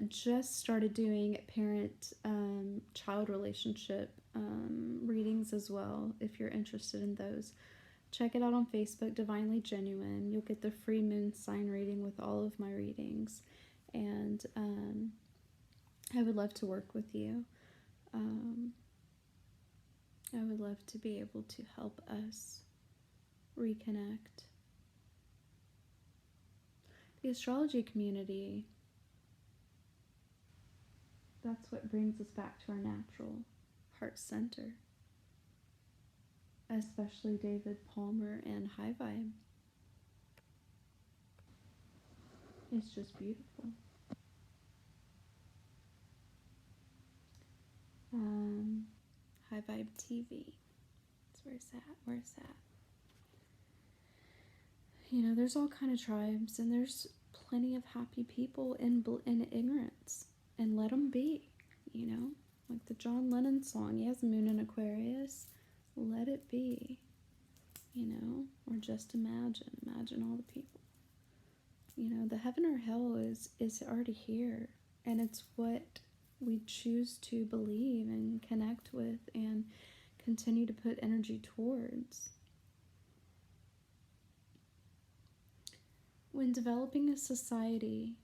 just started doing parent child relationship readings as well. If you're interested in those, check it out on Facebook, Divinely Genuine. You'll get the free moon sign reading with all of my readings, and I would love to work with you. I would love to be able to help us reconnect. The astrology community, that's what brings us back to our natural heart center, especially David Palmer and High Vibe. It's just beautiful. High Vibe TV. That's where it's at. Where it's at. You know, there's all kind of tribes, and there's plenty of happy people in ignorance, and let them be. You know, like the John Lennon song. He has Moon in Aquarius. Let it be. You know, or just imagine all the people. You know, the heaven or hell is already here, and it's what we choose to believe and connect with and continue to put energy towards. When developing a society,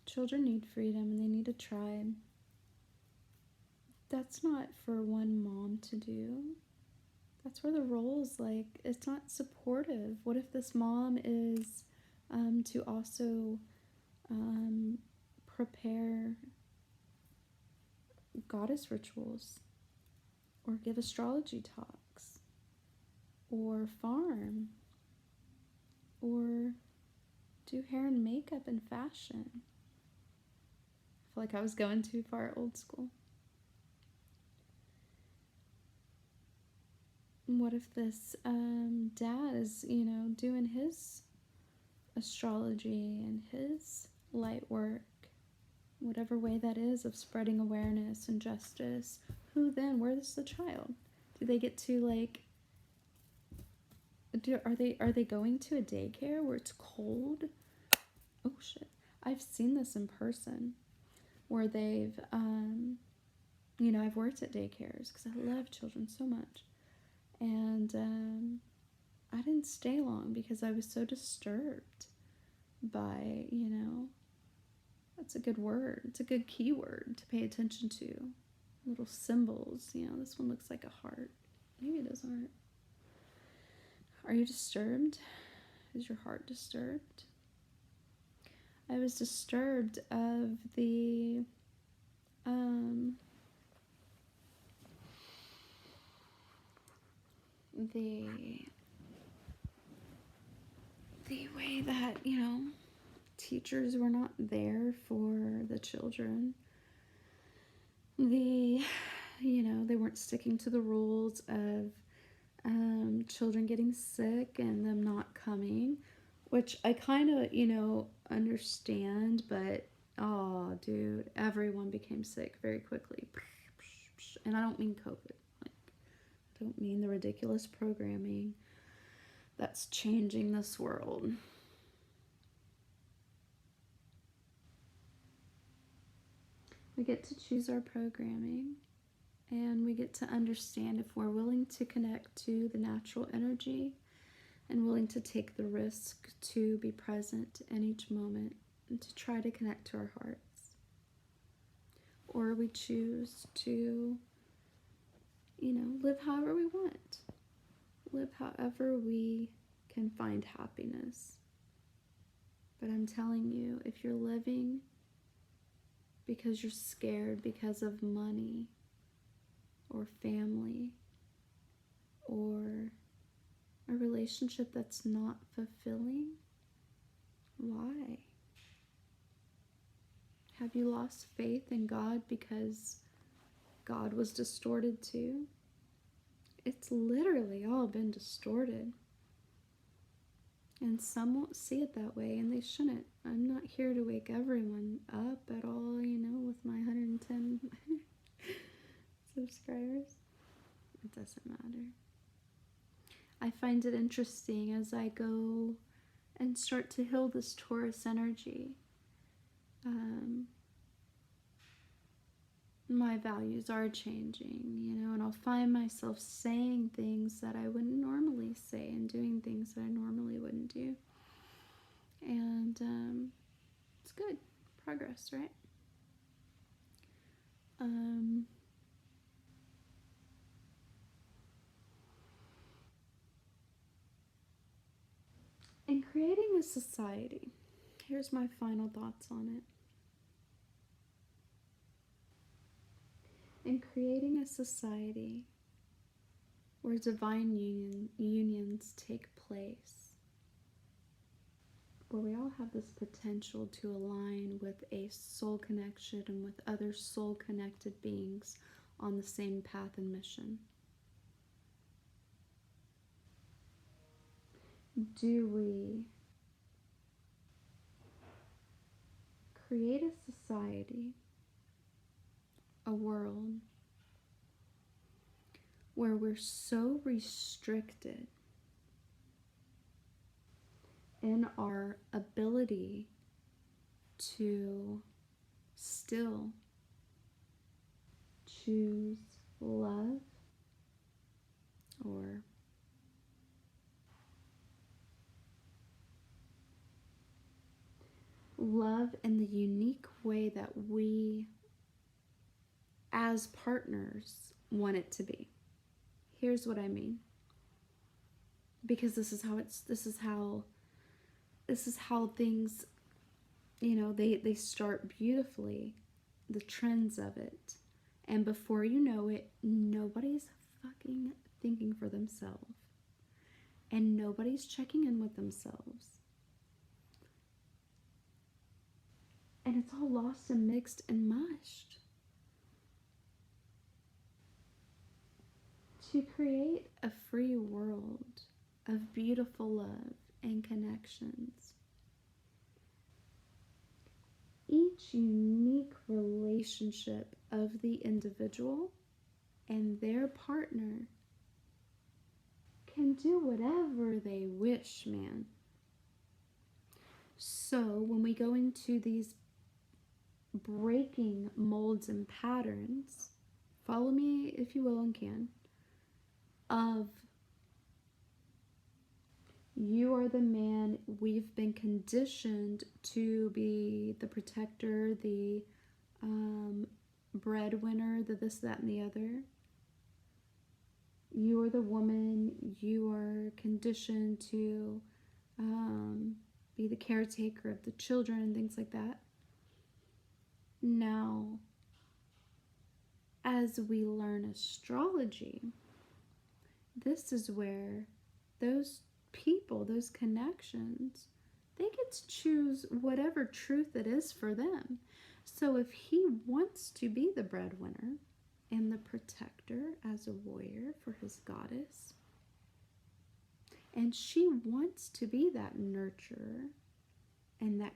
children need freedom and they need a tribe. That's not for one mom to do. That's where the roles, like, it's not supportive. What if this mom is to also prepare goddess rituals, or give astrology talks, or farm, or do hair and makeup and fashion? I feel like I was going too far old school. What if this dad is, you know, doing his astrology and his light work, whatever way that is, of spreading awareness and justice? Who then? Where's the child? Do they get to, like, are they going to a daycare where it's cold? Oh shit, I've seen this in person, where they've you know, I've worked at daycares because I love children so much, and I didn't stay long because I was so disturbed by, you know, that's a good word, it's a good keyword to pay attention to. Little symbols, you know, this one looks like a heart. Maybe it is a heart. Are you disturbed? Is your heart disturbed? I was disturbed of the way that, you know, teachers were not there for the children. You know, they weren't sticking to the rules of children getting sick and them not coming, which I kind of, you know, understand, but oh, dude, everyone became sick very quickly. And I don't mean COVID. Like, Don't mean the ridiculous programming that's changing this world. We get to choose our programming, and we get to understand if we're willing to connect to the natural energy and willing to take the risk to be present in each moment and to try to connect to our hearts. Or we choose to, live however we want. Live however we can find happiness. But I'm telling you, if you're living because you're scared because of money or family or a relationship that's not fulfilling, why? Have you lost faith in God because God was distorted too? It's literally all been distorted. And some won't see it that way, and they shouldn't. I'm not here to wake everyone up at all, with my 110 subscribers. It doesn't matter. I find it interesting as I go and start to heal this Taurus energy. My values are changing, and I'll find myself saying things that I wouldn't normally say and doing things that I normally wouldn't do. And it's good. Progress, right? In creating a society, here's my final thoughts on it. In creating a society where divine unions take place, where we all have this potential to align with a soul connection and with other soul connected beings on the same path and mission. Do we create a society, a world, where we're so restricted in our ability to still choose love or love in the unique way that we as partners want it to be? Here's what I mean. Because this is how things, they start beautifully, the trends of it. And before you know it, nobody's fucking thinking for themselves. And nobody's checking in with themselves. And it's all lost and mixed and mushed. To create a free world of beautiful love and connections, each unique relationship of the individual and their partner can do whatever they wish, man. So when we go into these breaking molds and patterns, follow me if you will and can, of you are the man, we've been conditioned to be the protector, the breadwinner, the this, that, and the other. You are the woman, you are conditioned to be the caretaker of the children and things like that. Now, as we learn astrology, this is where those people, those connections, they get to choose whatever truth it is for them. So if he wants to be the breadwinner and the protector as a warrior for his goddess, and she wants to be that nurturer and that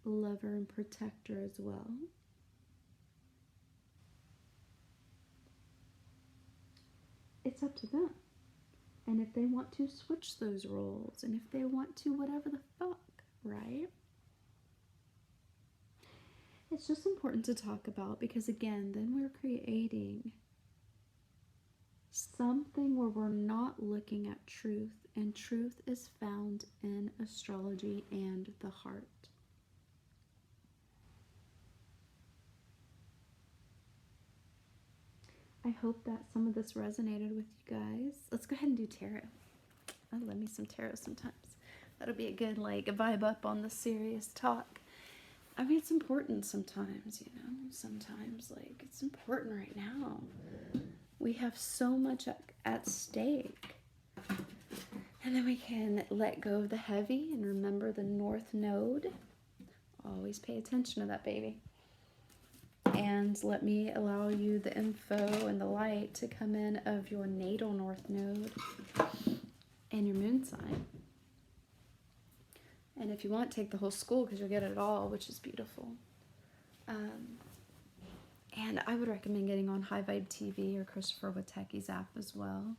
lover and protector as well, it's up to them. And if they want to switch those roles, and if they want to whatever the fuck, right? It's just important to talk about because, again, then we're creating something where we're not looking at truth, and truth is found in astrology and the heart. I hope that some of this resonated with you guys. Let's go ahead and do tarot. I love me some tarot sometimes. That'll be a good, like, vibe up on the serious talk. I mean, it's important sometimes, you know? Sometimes, like, it's important right now. We have so much at stake. And then we can let go of the heavy and remember the North Node. Always pay attention to that, baby. And let me allow you the info and the light to come in of your natal North Node and your moon sign. And if you want, take the whole school because you'll get it all, which is beautiful. And I would recommend getting on High Vibe TV or Christopher Witecki's app as well.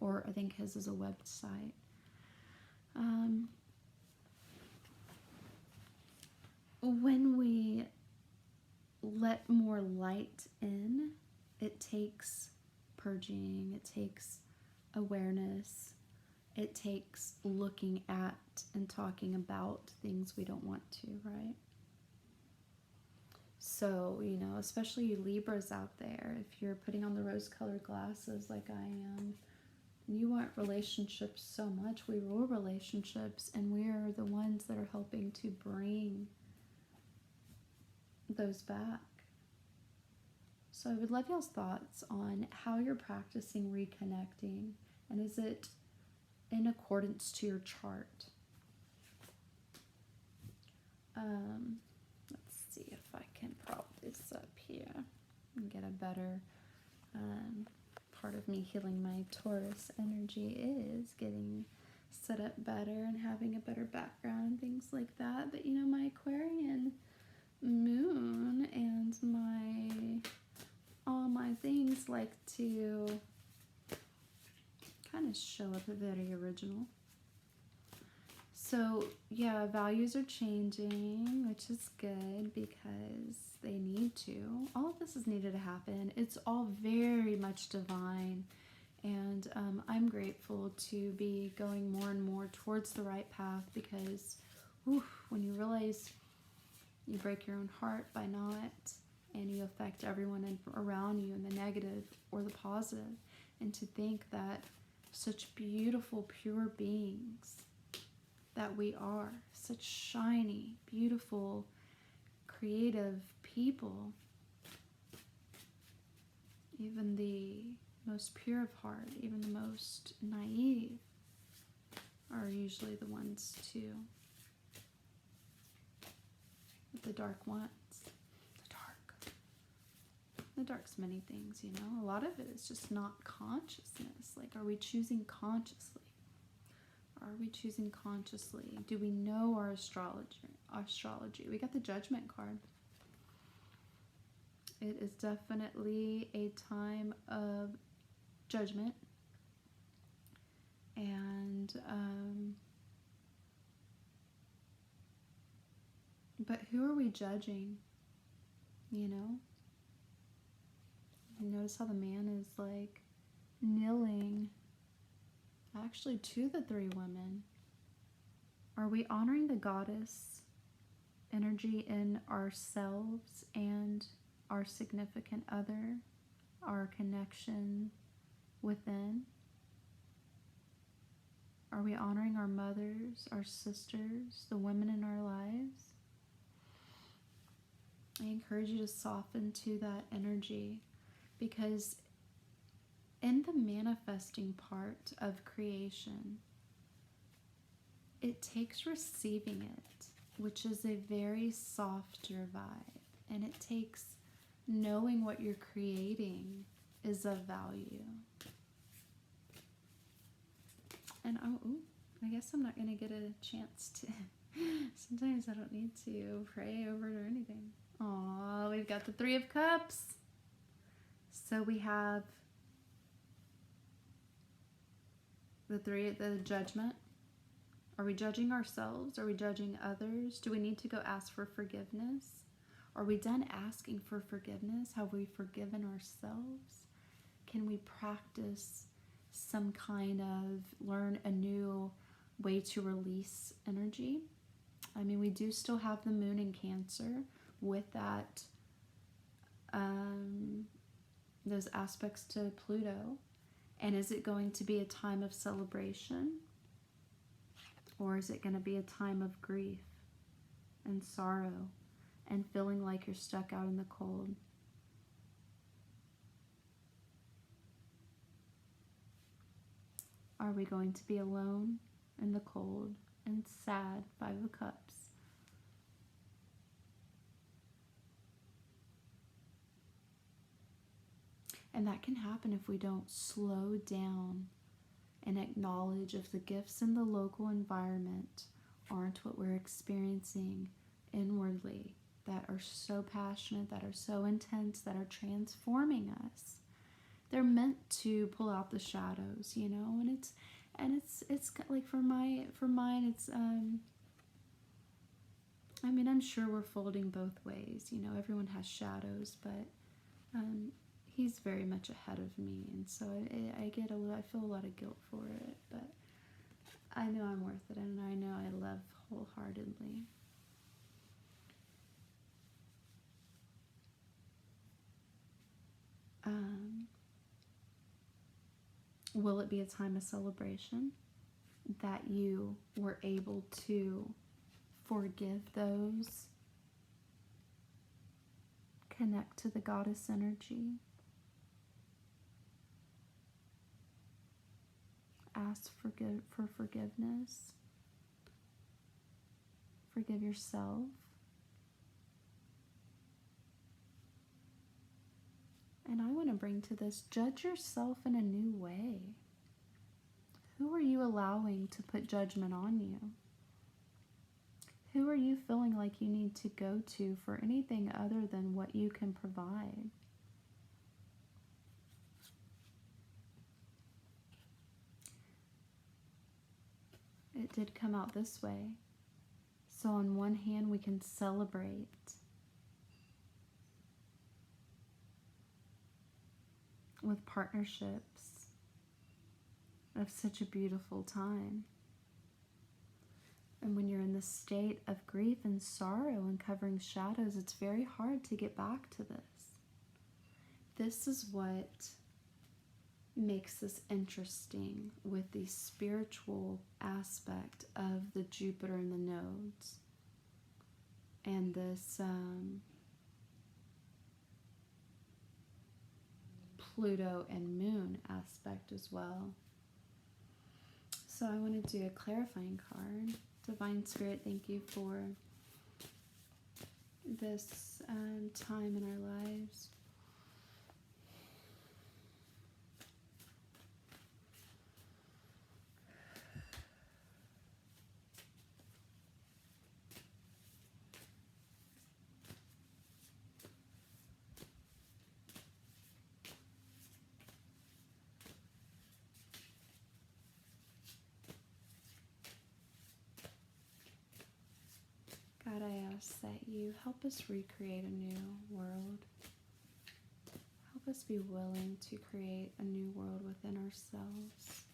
Or I think his is a website. When we let more light in, it takes purging, it takes awareness, it takes looking at and talking about things we don't want to, right? So, you know, especially you Libras out there, if you're putting on the rose-colored glasses like I am, you want relationships so much. We rule relationships, and we're the ones that are helping to bring those back. So I would love y'all's thoughts on how you're practicing reconnecting, and is it in accordance to your chart? Let's see if I can prop this up here and get a better part of me healing my Taurus energy is getting set up better and having a better background and things like that. But you know, my Aquarian moon and all my things like to kind of show up very original. So yeah, values are changing, which is good because they need to. All of this is needed to happen. It's all very much divine, and I'm grateful to be going more and more towards the right path because when you realize you break your own heart by not, and you affect everyone around you in the negative or the positive, and to think that such beautiful, pure beings that we are, such shiny, beautiful, creative people, even the most pure of heart, even the most naive, are usually the ones too. The dark ones. The dark's many things, you know. A lot of it is just not consciousness. Like, are we choosing consciously? Are we choosing consciously? Do we know our astrology? We got the Judgment card. It is definitely a time of judgment. And, but who are we judging? You know? Notice how the man is like kneeling actually to the three women. Are we honoring the goddess energy in ourselves and our significant other, our connection within? Are we honoring our mothers, our sisters, the women in our lives? I encourage you to soften to that energy, because in the manifesting part of creation, it takes receiving it, which is a very softer vibe, and it takes knowing what you're creating is of value. And I guess I'm not going to get a chance to, sometimes I don't need to pray over it or anything. Aw, we've got the Three of Cups. So we have The judgment. Are we judging ourselves? Are we judging others? Do we need to go ask for forgiveness? Are we done asking for forgiveness? Have we forgiven ourselves? Can we practice some kind of, learn a new way to release energy? I mean, we do still have the moon in Cancer with that, those aspects to Pluto. And is it going to be a time of celebration? Or is it going to be a time of grief and sorrow and feeling like you're stuck out in the cold? Are we going to be alone in the cold and sad? Five of Cups. And that can happen if we don't slow down and acknowledge if the gifts in the local environment aren't what we're experiencing inwardly, that are so passionate, that are so intense, that are transforming us. They're meant to pull out the shadows, you know, and it's like for mine, it's I mean, I'm sure we're folding both ways, you know, everyone has shadows, but he's very much ahead of me, and so I feel a lot of guilt for it, but I know I'm worth it, and I know I love wholeheartedly. Will it be a time of celebration that you were able to forgive those, connect to the goddess energy, ask for forgiveness, forgive yourself? And I want to bring to this, judge yourself in a new way. Who are you allowing to put judgment on you? Who are you feeling like you need to go to for anything other than what you can provide? It did come out this way. So on one hand, we can celebrate with partnerships of such a beautiful time. And when you're in the state of grief and sorrow and covering shadows, it's very hard to get back to this. This is what makes this interesting with the spiritual aspect of the Jupiter and the nodes. And this Pluto and Moon aspect as well. So I want to do a clarifying card. Divine Spirit, thank you for this time in our lives. God, I ask that you help us recreate a new world. Help us be willing to create a new world within ourselves,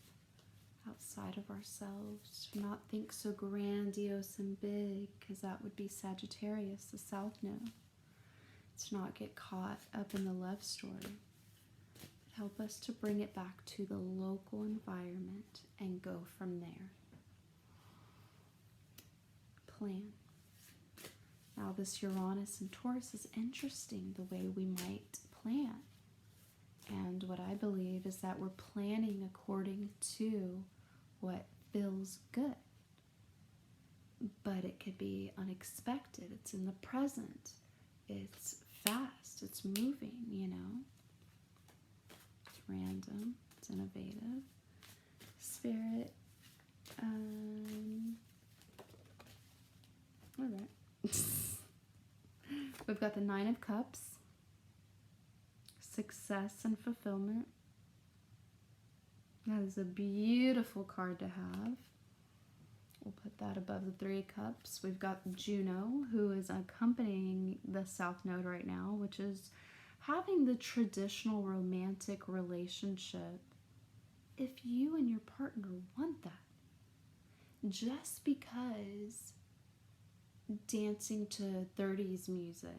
outside of ourselves. To not think so grandiose and big, because that would be Sagittarius, the South Node. To not get caught up in the love story. But help us to bring it back to the local environment and go from there. Plan. Now this Uranus and Taurus is interesting, the way we might plan. And what I believe is that we're planning according to what feels good. But it could be unexpected. It's in the present. It's fast. It's moving, you know. It's random. It's innovative. Spirit. All right. We've got the Nine of Cups, success and fulfillment, That is a beautiful card to have. We'll put that above the Three of Cups. We've got Juno, who is accompanying the South Node right now, which is having the traditional romantic relationship. If you and your partner want that, just because dancing to 30s music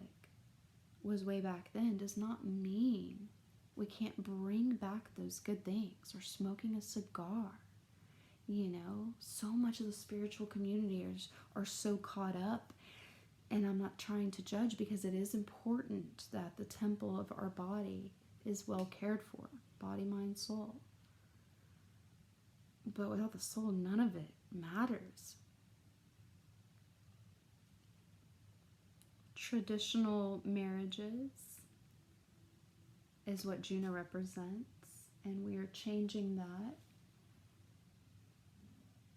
was way back then does not mean we can't bring back those good things, or smoking a cigar. You know, so much of the spiritual community are so caught up, and I'm not trying to judge, because it is important that the temple of our body is well cared for, body, mind, soul. But without the soul, none of it matters. Traditional marriages is what Juno represents, and we are changing that.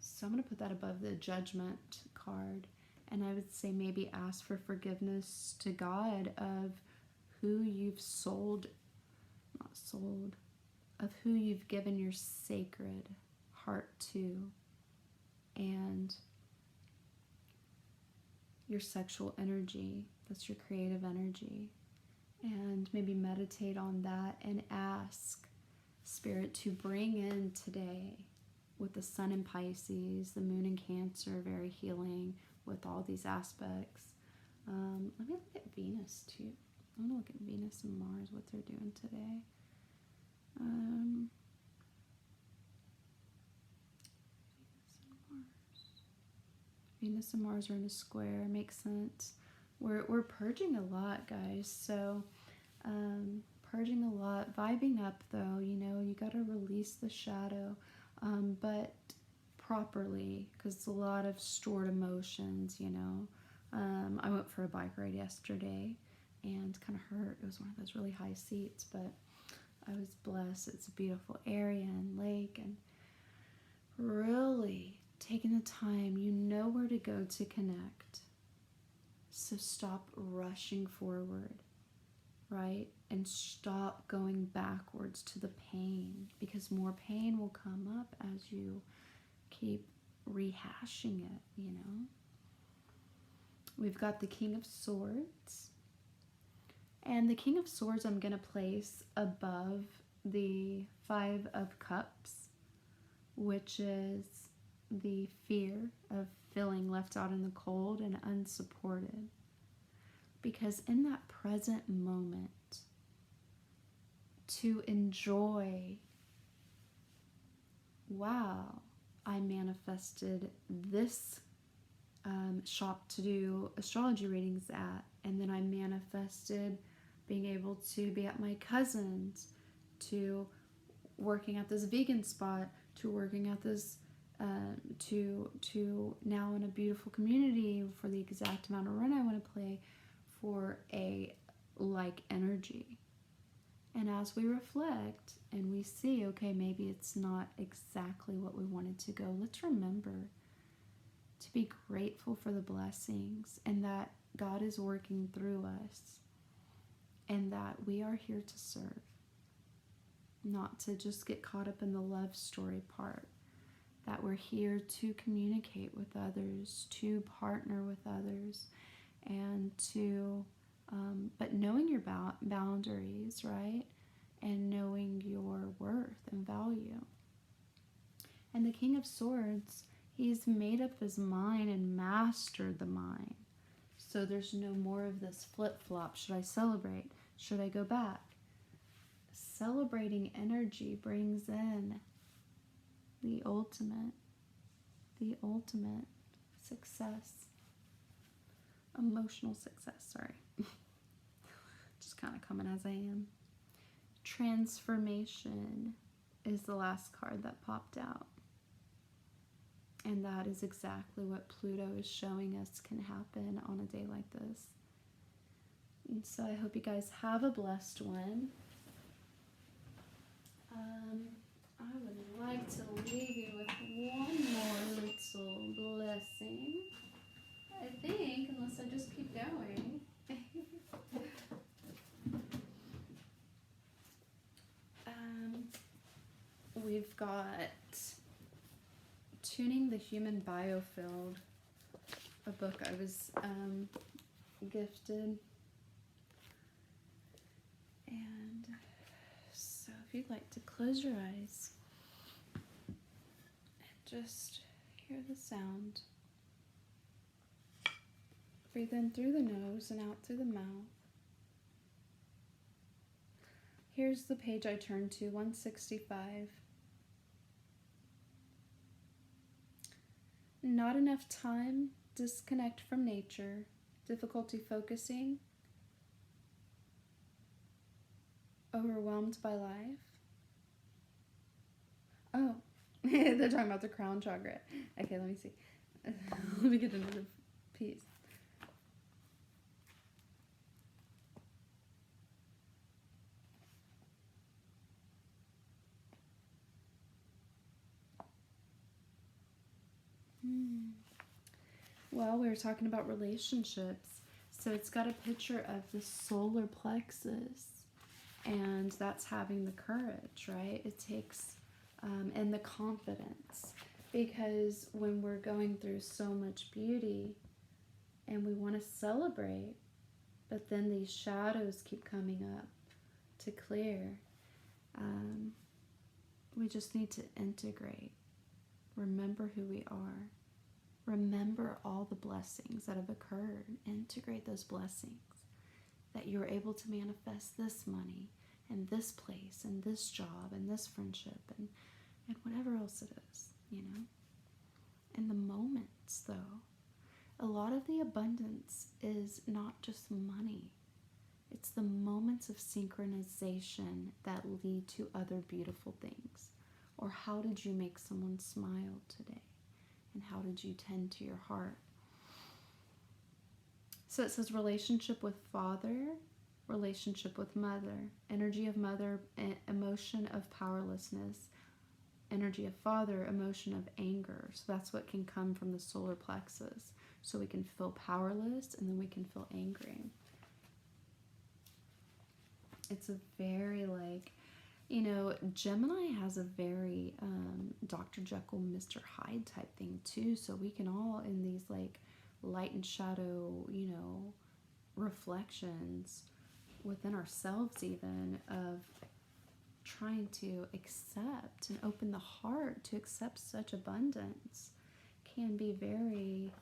So I'm going to put that above the Judgment card, and I would say maybe ask for forgiveness to God of who you've of who you've given your sacred heart to, and your sexual energy, that's your creative energy. And maybe meditate on that and ask Spirit to bring in today, with the sun in Pisces, the moon in Cancer, very healing with all these aspects. Let me look at Venus too. I want to look at Venus and Mars, what they're doing today. Venus and Mars are in a square, makes sense. We're purging a lot, guys. So purging a lot, vibing up though. You know, you got to release the shadow, but properly, because it's a lot of stored emotions. You know, I went for a bike ride yesterday and kind of hurt. It was one of those really high seats, but I was blessed. It's a beautiful area and lake, and really taking the time. You know where to go to connect. So stop rushing forward, right? And stop going backwards to the pain, because more pain will come up as you keep rehashing it, you know? We've got the King of Swords. And the King of Swords I'm going to place above the Five of Cups, which is the fear of feeling left out in the cold and unsupported. Because in that present moment, to enjoy, wow, I manifested this shop to do astrology readings at, and then I manifested being able to be at my cousin's, to working at this vegan spot, to working at this to now in a beautiful community for the exact amount of rent I want to play, for a like energy. And as we reflect and we see, okay, maybe it's not exactly what we wanted to go, let's remember to be grateful for the blessings, and that God is working through us, and that we are here to serve, not to just get caught up in the love story part, that we're here to communicate with others, to partner with others, and to, but knowing your boundaries, right? And knowing your worth and value. And the King of Swords, he's made up his mind and mastered the mind. So there's no more of this flip-flop. Should I celebrate? Should I go back? Celebrating energy brings in the ultimate success. Emotional success, sorry. Just kind of coming as I am. Transformation is the last card that popped out. And that is exactly what Pluto is showing us can happen on a day like this. And so I hope you guys have a blessed one. I would like to leave you with one more little blessing. I think, unless I just keep going. we've got Tuning the Human Biofield, a book I was gifted. And so if you'd like to close your eyes and just hear the sound. Breathe in through the nose and out through the mouth. Here's the page I turned to, 165. Not enough time, disconnect from nature, difficulty focusing, overwhelmed by life. Oh, they're talking about the crown chakra. Okay, let me see. Let me get another piece. Well, we were talking about relationships. So it's got a picture of the solar plexus, and that's having the courage, right? It takes, and the confidence. Because when we're going through so much beauty and we want to celebrate, but then these shadows keep coming up to clear, we just need to integrate. Remember who we are. Remember all the blessings that have occurred. Integrate those blessings. That you're able to manifest this money and this place and this job and this friendship and whatever else it is, you know. In the moments, though, a lot of the abundance is not just money. It's the moments of synchronization that lead to other beautiful things. Or how did you make someone smile today? And how did you tend to your heart? So it says relationship with father, relationship with mother, energy of mother, emotion of powerlessness, energy of father, emotion of anger. So that's what can come from the solar plexus. So we can feel powerless and then we can feel angry. It's a very you know, Gemini has a very Dr. Jekyll, Mr. Hyde type thing too. So we can all, in these light and shadow, you know, reflections within ourselves even, of trying to accept and open the heart to accept such abundance, can be very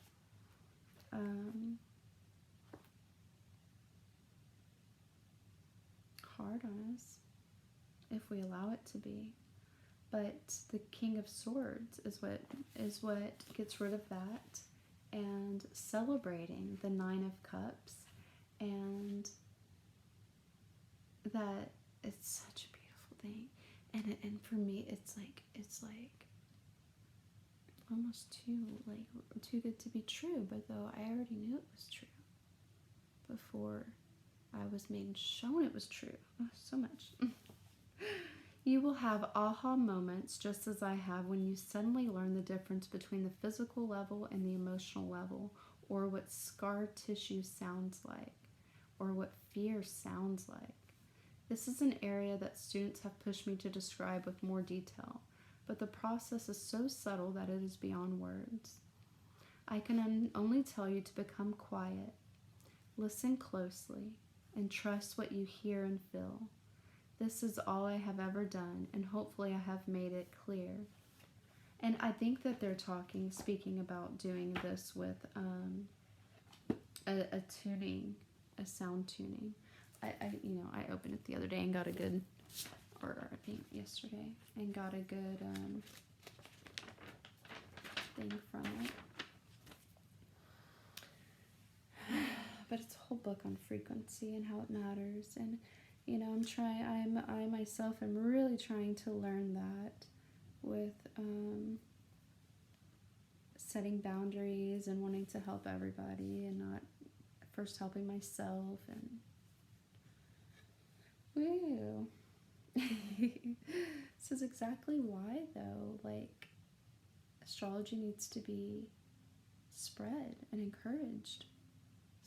hard on us if we allow it to be. But the King of Swords is what gets rid of that, and celebrating the Nine of Cups, and that it's such a beautiful thing. And for me, it's like almost too good to be true. But though I already knew it was true before I was made shown it was true. Oh, so much. You will have aha moments, just as I have, when you suddenly learn the difference between the physical level and the emotional level, or what scar tissue sounds like, or what fear sounds like. This is an area that students have pushed me to describe with more detail, but the process is so subtle that it is beyond words. I can only tell you to become quiet, listen closely, and trust what you hear and feel. This is all I have ever done, and hopefully I have made it clear. And I think that they're speaking about doing this with a tuning, a sound tuning. I opened it the other day and got a good, or I think yesterday, and got a good thing from it. But it's a whole book on frequency and how it matters. And you know, I myself am really trying to learn that with setting boundaries and wanting to help everybody and not first helping myself. And woo. This is exactly why, though, astrology needs to be spread and encouraged,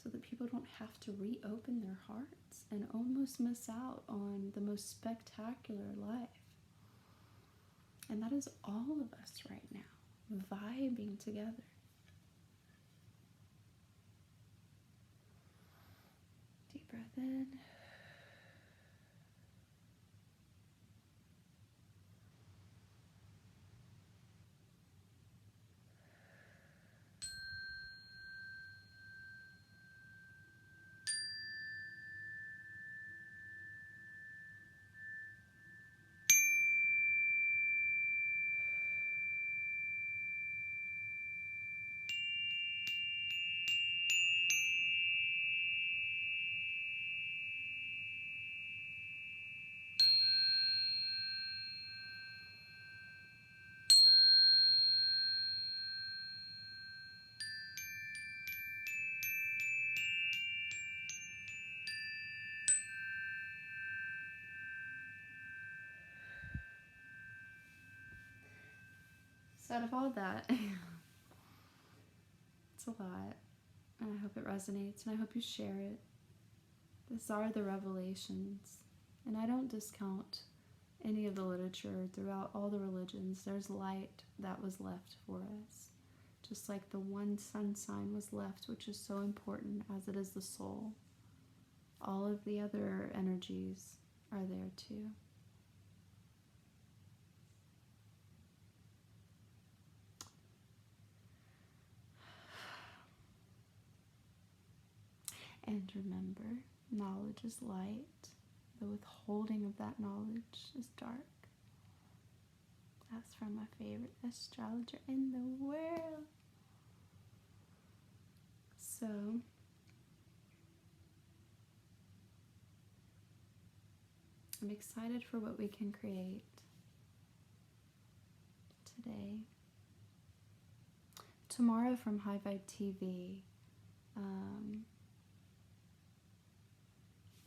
so that people don't have to reopen their hearts and almost miss out on the most spectacular life. And that is all of us right now, vibing together. Deep breath in. So out of all that, it's a lot. And I hope it resonates, and I hope you share it. These are the revelations. And I don't discount any of the literature throughout all the religions. There's light that was left for us. Just like the one sun sign was left, which is so important as it is the soul. All of the other energies are there too. And remember, knowledge is light. The withholding of that knowledge is dark. That's from my favorite astrologer in the world. So, I'm excited for what we can create today. Tomorrow from High Vibe TV,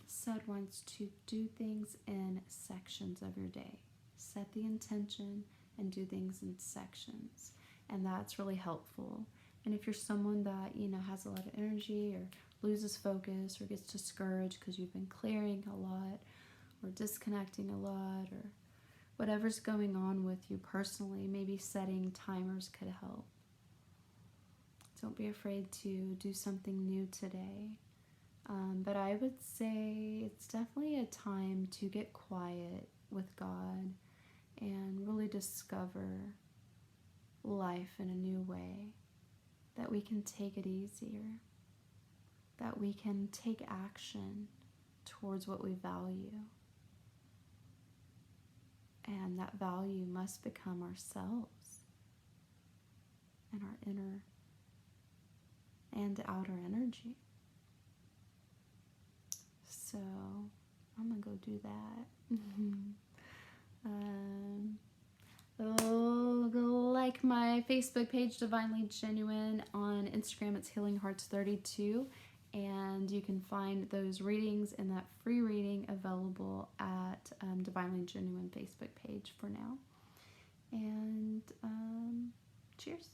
said wants to do things in sections of your day. Set the intention and do things in sections. And that's really helpful. And if you're someone that, has a lot of energy or loses focus or gets discouraged because you've been clearing a lot or disconnecting a lot or whatever's going on with you personally, maybe setting timers could help. Don't be afraid to do something new today. But I would say it's definitely a time to get quiet with God and really discover life in a new way, that we can take it easier, that we can take action towards what we value. And that value must become ourselves and our inner and outer energy. So I'm gonna go do that. Like my Facebook page, Divinely Genuine. On Instagram, it's Healing Hearts 32, and you can find those readings and that free reading available at Divinely Genuine Facebook page for now. And cheers.